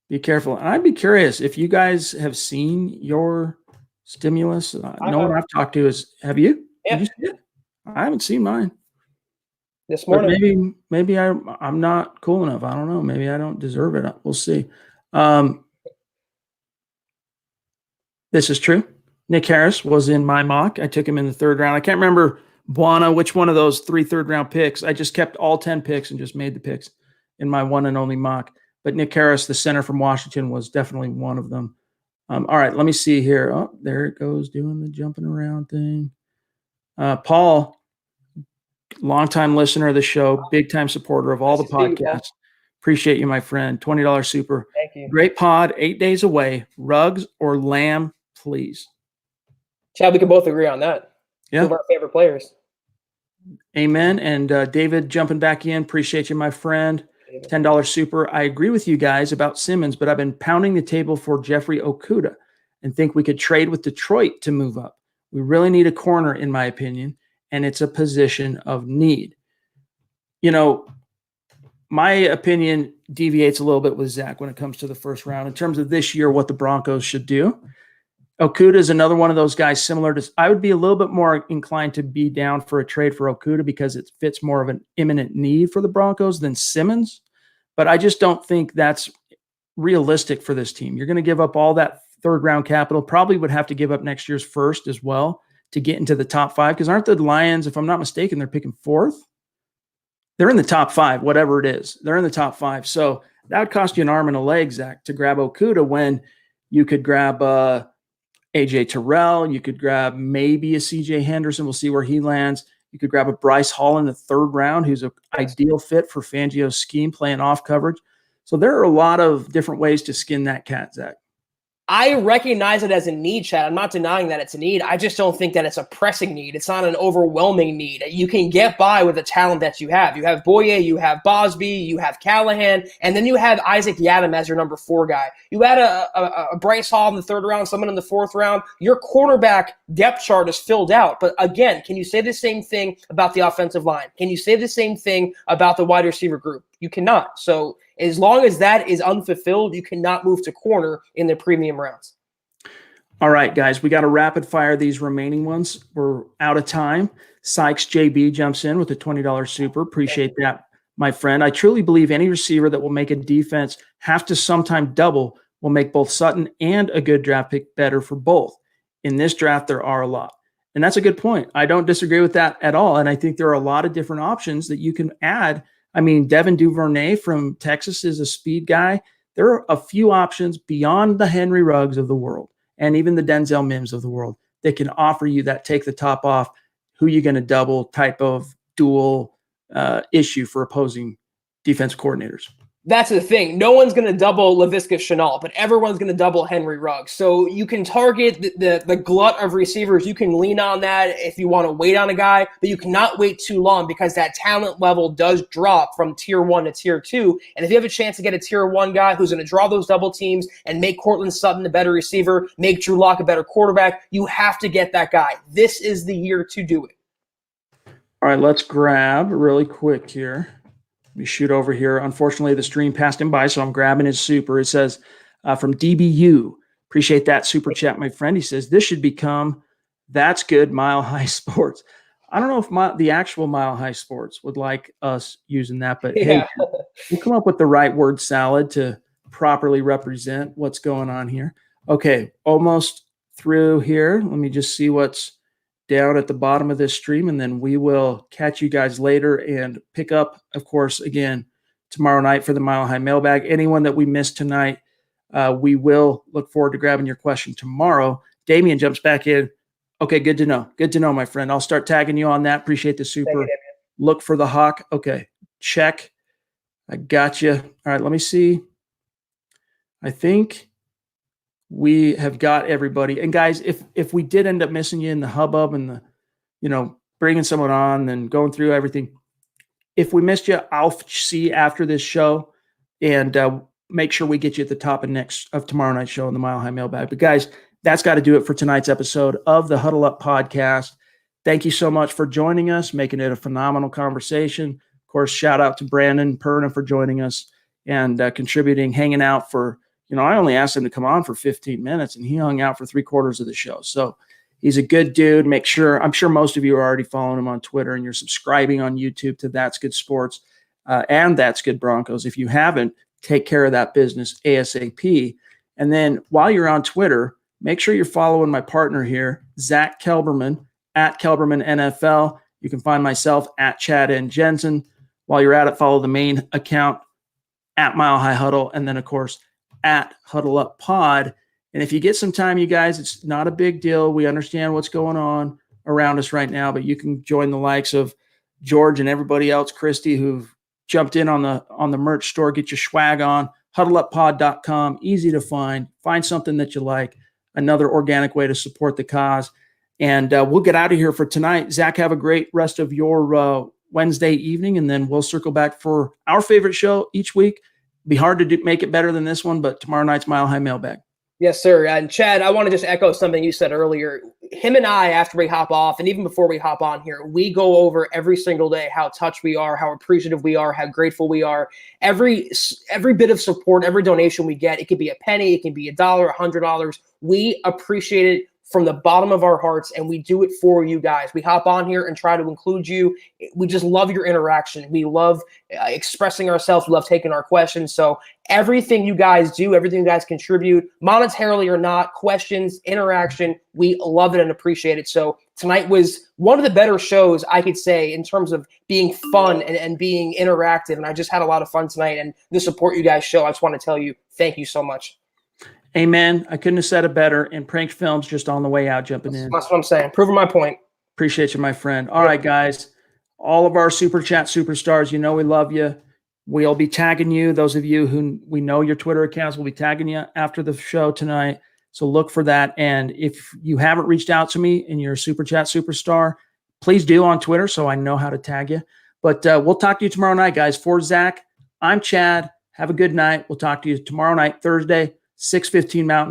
[SPEAKER 1] Be careful. And I'd be curious if you guys have seen your stimulus. No one I've talked to is. Have you?
[SPEAKER 2] Yeah.
[SPEAKER 1] Did you see it? I haven't seen mine.
[SPEAKER 2] This
[SPEAKER 1] But
[SPEAKER 2] morning.
[SPEAKER 1] maybe I'm not cool enough. I don't know. Maybe I don't deserve it. We'll see. This is true. Nick Harris was in my mock. I took him in the 3rd round. I can't remember, Buana, which one of those 3 third-round picks. I just kept all 10 picks and just made the picks in my one and only mock. But Nick Harris, the center from Washington, was definitely one of them. All right, let me see here. Oh, there it goes, doing the jumping around thing. Paul, longtime listener of the show, big-time supporter of all the podcasts. Appreciate you, my friend. $20 super.
[SPEAKER 2] Thank you.
[SPEAKER 1] Great pod, 8 days away. Ruggs or Lamb, please.
[SPEAKER 2] Chad, we can both agree on that.
[SPEAKER 1] Yeah.
[SPEAKER 2] 2 of our favorite players.
[SPEAKER 1] Amen. And David jumping back in. Appreciate you, my friend. $10 super. I agree with you guys about Simmons, but I've been pounding the table for Jeffrey Okudah and think we could trade with Detroit to move up. We really need a corner, in my opinion, and it's a position of need. You know, my opinion deviates a little bit with Zach when it comes to the 1st round in terms of this year, what the Broncos should do. Okudah is another one of those guys similar to – I would be a little bit more inclined to be down for a trade for Okudah because it fits more of an imminent need for the Broncos than Simmons. But I just don't think that's realistic for this team. You're going to give up all that 3rd-round capital, probably would have to give up next year's 1st as well to get into the top 5 because aren't the Lions, if I'm not mistaken, they're picking 4th? They're in the top 5, whatever it is. They're in the top 5. So that would cost you an arm and a leg, Zach, to grab Okudah when you could grab AJ Terrell. You could grab maybe a CJ Henderson. We'll see where he lands. You could grab a Bryce Hall in the 3rd round, who's an ideal fit for Fangio's scheme, playing off coverage. So there are a lot of different ways to skin that cat, Zach.
[SPEAKER 2] I recognize it as a need, Chad. I'm not denying that it's a need. I just don't think that it's a pressing need. It's not an overwhelming need. You can get by with the talent that you have. You have Boye, you have Bosby, you have Callahan, and then you have Isaac Yiadom as your number 4 guy. You add a Bryce Hall in the 3rd round, someone in the 4th round. Your cornerback depth chart is filled out. But again, can you say the same thing about the offensive line? Can you say the same thing about the wide receiver group? You cannot. So as long as that is unfulfilled, you cannot move to corner in the premium rounds.
[SPEAKER 1] All right, guys, we got to rapid fire these remaining ones. We're out of time. Sykes JB jumps in with a $20 super. Appreciate that, my friend. I truly believe any receiver that will make a defense have to sometime double will make both Sutton and a good draft pick better for both. In this draft, there are a lot. And that's a good point. I don't disagree with that at all. And I think there are a lot of different options that you can add. I mean, Devin Duvernay from Texas is a speed guy. There are a few options beyond the Henry Ruggs of the world and even the Denzel Mims of the world that can offer you that take the top off, who you're going to double type of dual issue for opposing defense coordinators.
[SPEAKER 2] That's the thing. No one's going to double Laviska Shenault, but everyone's going to double Henry Ruggs. So you can target the glut of receivers. You can lean on that if you want to wait on a guy, but you cannot wait too long because that talent level does drop from tier 1 to tier 2. And if you have a chance to get a tier 1 guy who's going to draw those double teams and make Cortland Sutton a better receiver, make Drew Lock a better quarterback, you have to get that guy. This is the year to do it.
[SPEAKER 1] All right, let's grab really quick here. Let me shoot over here. Unfortunately, the stream passed him by, so I'm grabbing his super. It says from DBU. Appreciate that super chat, my friend. He says, this should become That's Good Mile High Sports. I don't know if the actual Mile High Sports would like us using that, but
[SPEAKER 2] Yeah.
[SPEAKER 1] hey, we'll come up with the right word salad to properly represent what's going on here. Okay, almost through here. Let me just see what's down at the bottom of this stream, and then we will catch you guys later and pick up, of course, again, tomorrow night for the Mile High Mailbag. Anyone that we missed tonight, we will look forward to grabbing your question tomorrow. Damian jumps back in. Okay, good to know. Good to know, my friend. I'll start tagging you on that. Appreciate the super.
[SPEAKER 2] you,
[SPEAKER 1] Look for the hawk. Okay, check. I got you. All right, let me see. I think we have got everybody. And guys, if we did end up missing you in the hubbub and the, bringing someone on and going through everything, if we missed you, I'll see after this show and make sure we get you at the top of tomorrow night's show in the Mile High Mailbag. But guys, that's got to do it for tonight's episode of the Huddle Up podcast. Thank you so much for joining us, making it a phenomenal conversation. Of course, shout out to Brandon Perna for joining us and contributing, hanging out for, I only asked him to come on for 15 minutes and he hung out for 3/4 of the show. So he's a good dude. I'm sure most of you are already following him on Twitter and you're subscribing on YouTube to That's Good Sports and That's Good Broncos. If you haven't, take care of that business ASAP. And then while you're on Twitter, make sure you're following my partner here, Zack Kelberman, at Kelberman NFL. You can find myself at Chad and Jensen. While you're at it, follow the main account at Mile High Huddle. And then, of course, at Huddle Up Pod. And if you get some time, you guys, it's not a big deal. We understand what's going on around us right now, but you can join the likes of George and everybody else, Christy, who've jumped in on the merch store. Get your swag on. HuddleUpPod.com. Easy to find. Find something that you like. Another organic way to support the cause. And we'll get out of here for tonight. Zach, have a great rest of your Wednesday evening, and then we'll circle back for our favorite show each week. Be hard to make it better than this one, but tomorrow night's Mile High Mailbag.
[SPEAKER 2] Yes, sir. And Chad, I want to just echo something you said earlier. Him and I, after we hop off, and even before we hop on here, we go over every single day how touched we are, how appreciative we are, how grateful we are. Every bit of support, every donation we get, it could be a penny, it can be $1, $100. We appreciate it from the bottom of our hearts, and we do it for you guys. We hop on here and try to include you. We just love your interaction. We love expressing ourselves. We love taking our questions. So everything you guys do, everything you guys contribute, monetarily or not, questions, interaction, we love it and appreciate it. So tonight was one of the better shows, I could say, in terms of being fun and being interactive. And I just had a lot of fun tonight. And the support you guys show, I just want to tell you, thank you so much.
[SPEAKER 1] Amen. I couldn't have said it better. And Prank Films just on the way out, jumping in.
[SPEAKER 2] That's what I'm saying. Proving my point.
[SPEAKER 1] Appreciate you, my friend. All right, guys. All of our Super Chat superstars, we love you. We'll be tagging you. Those of you who we know your Twitter accounts will be tagging you after the show tonight. So look for that. And if you haven't reached out to me and you're a Super Chat superstar, please do on Twitter so I know how to tag you. But we'll talk to you tomorrow night, guys. For Zach, I'm Chad. Have a good night. We'll talk to you tomorrow night, Thursday, 6:15 Mountain.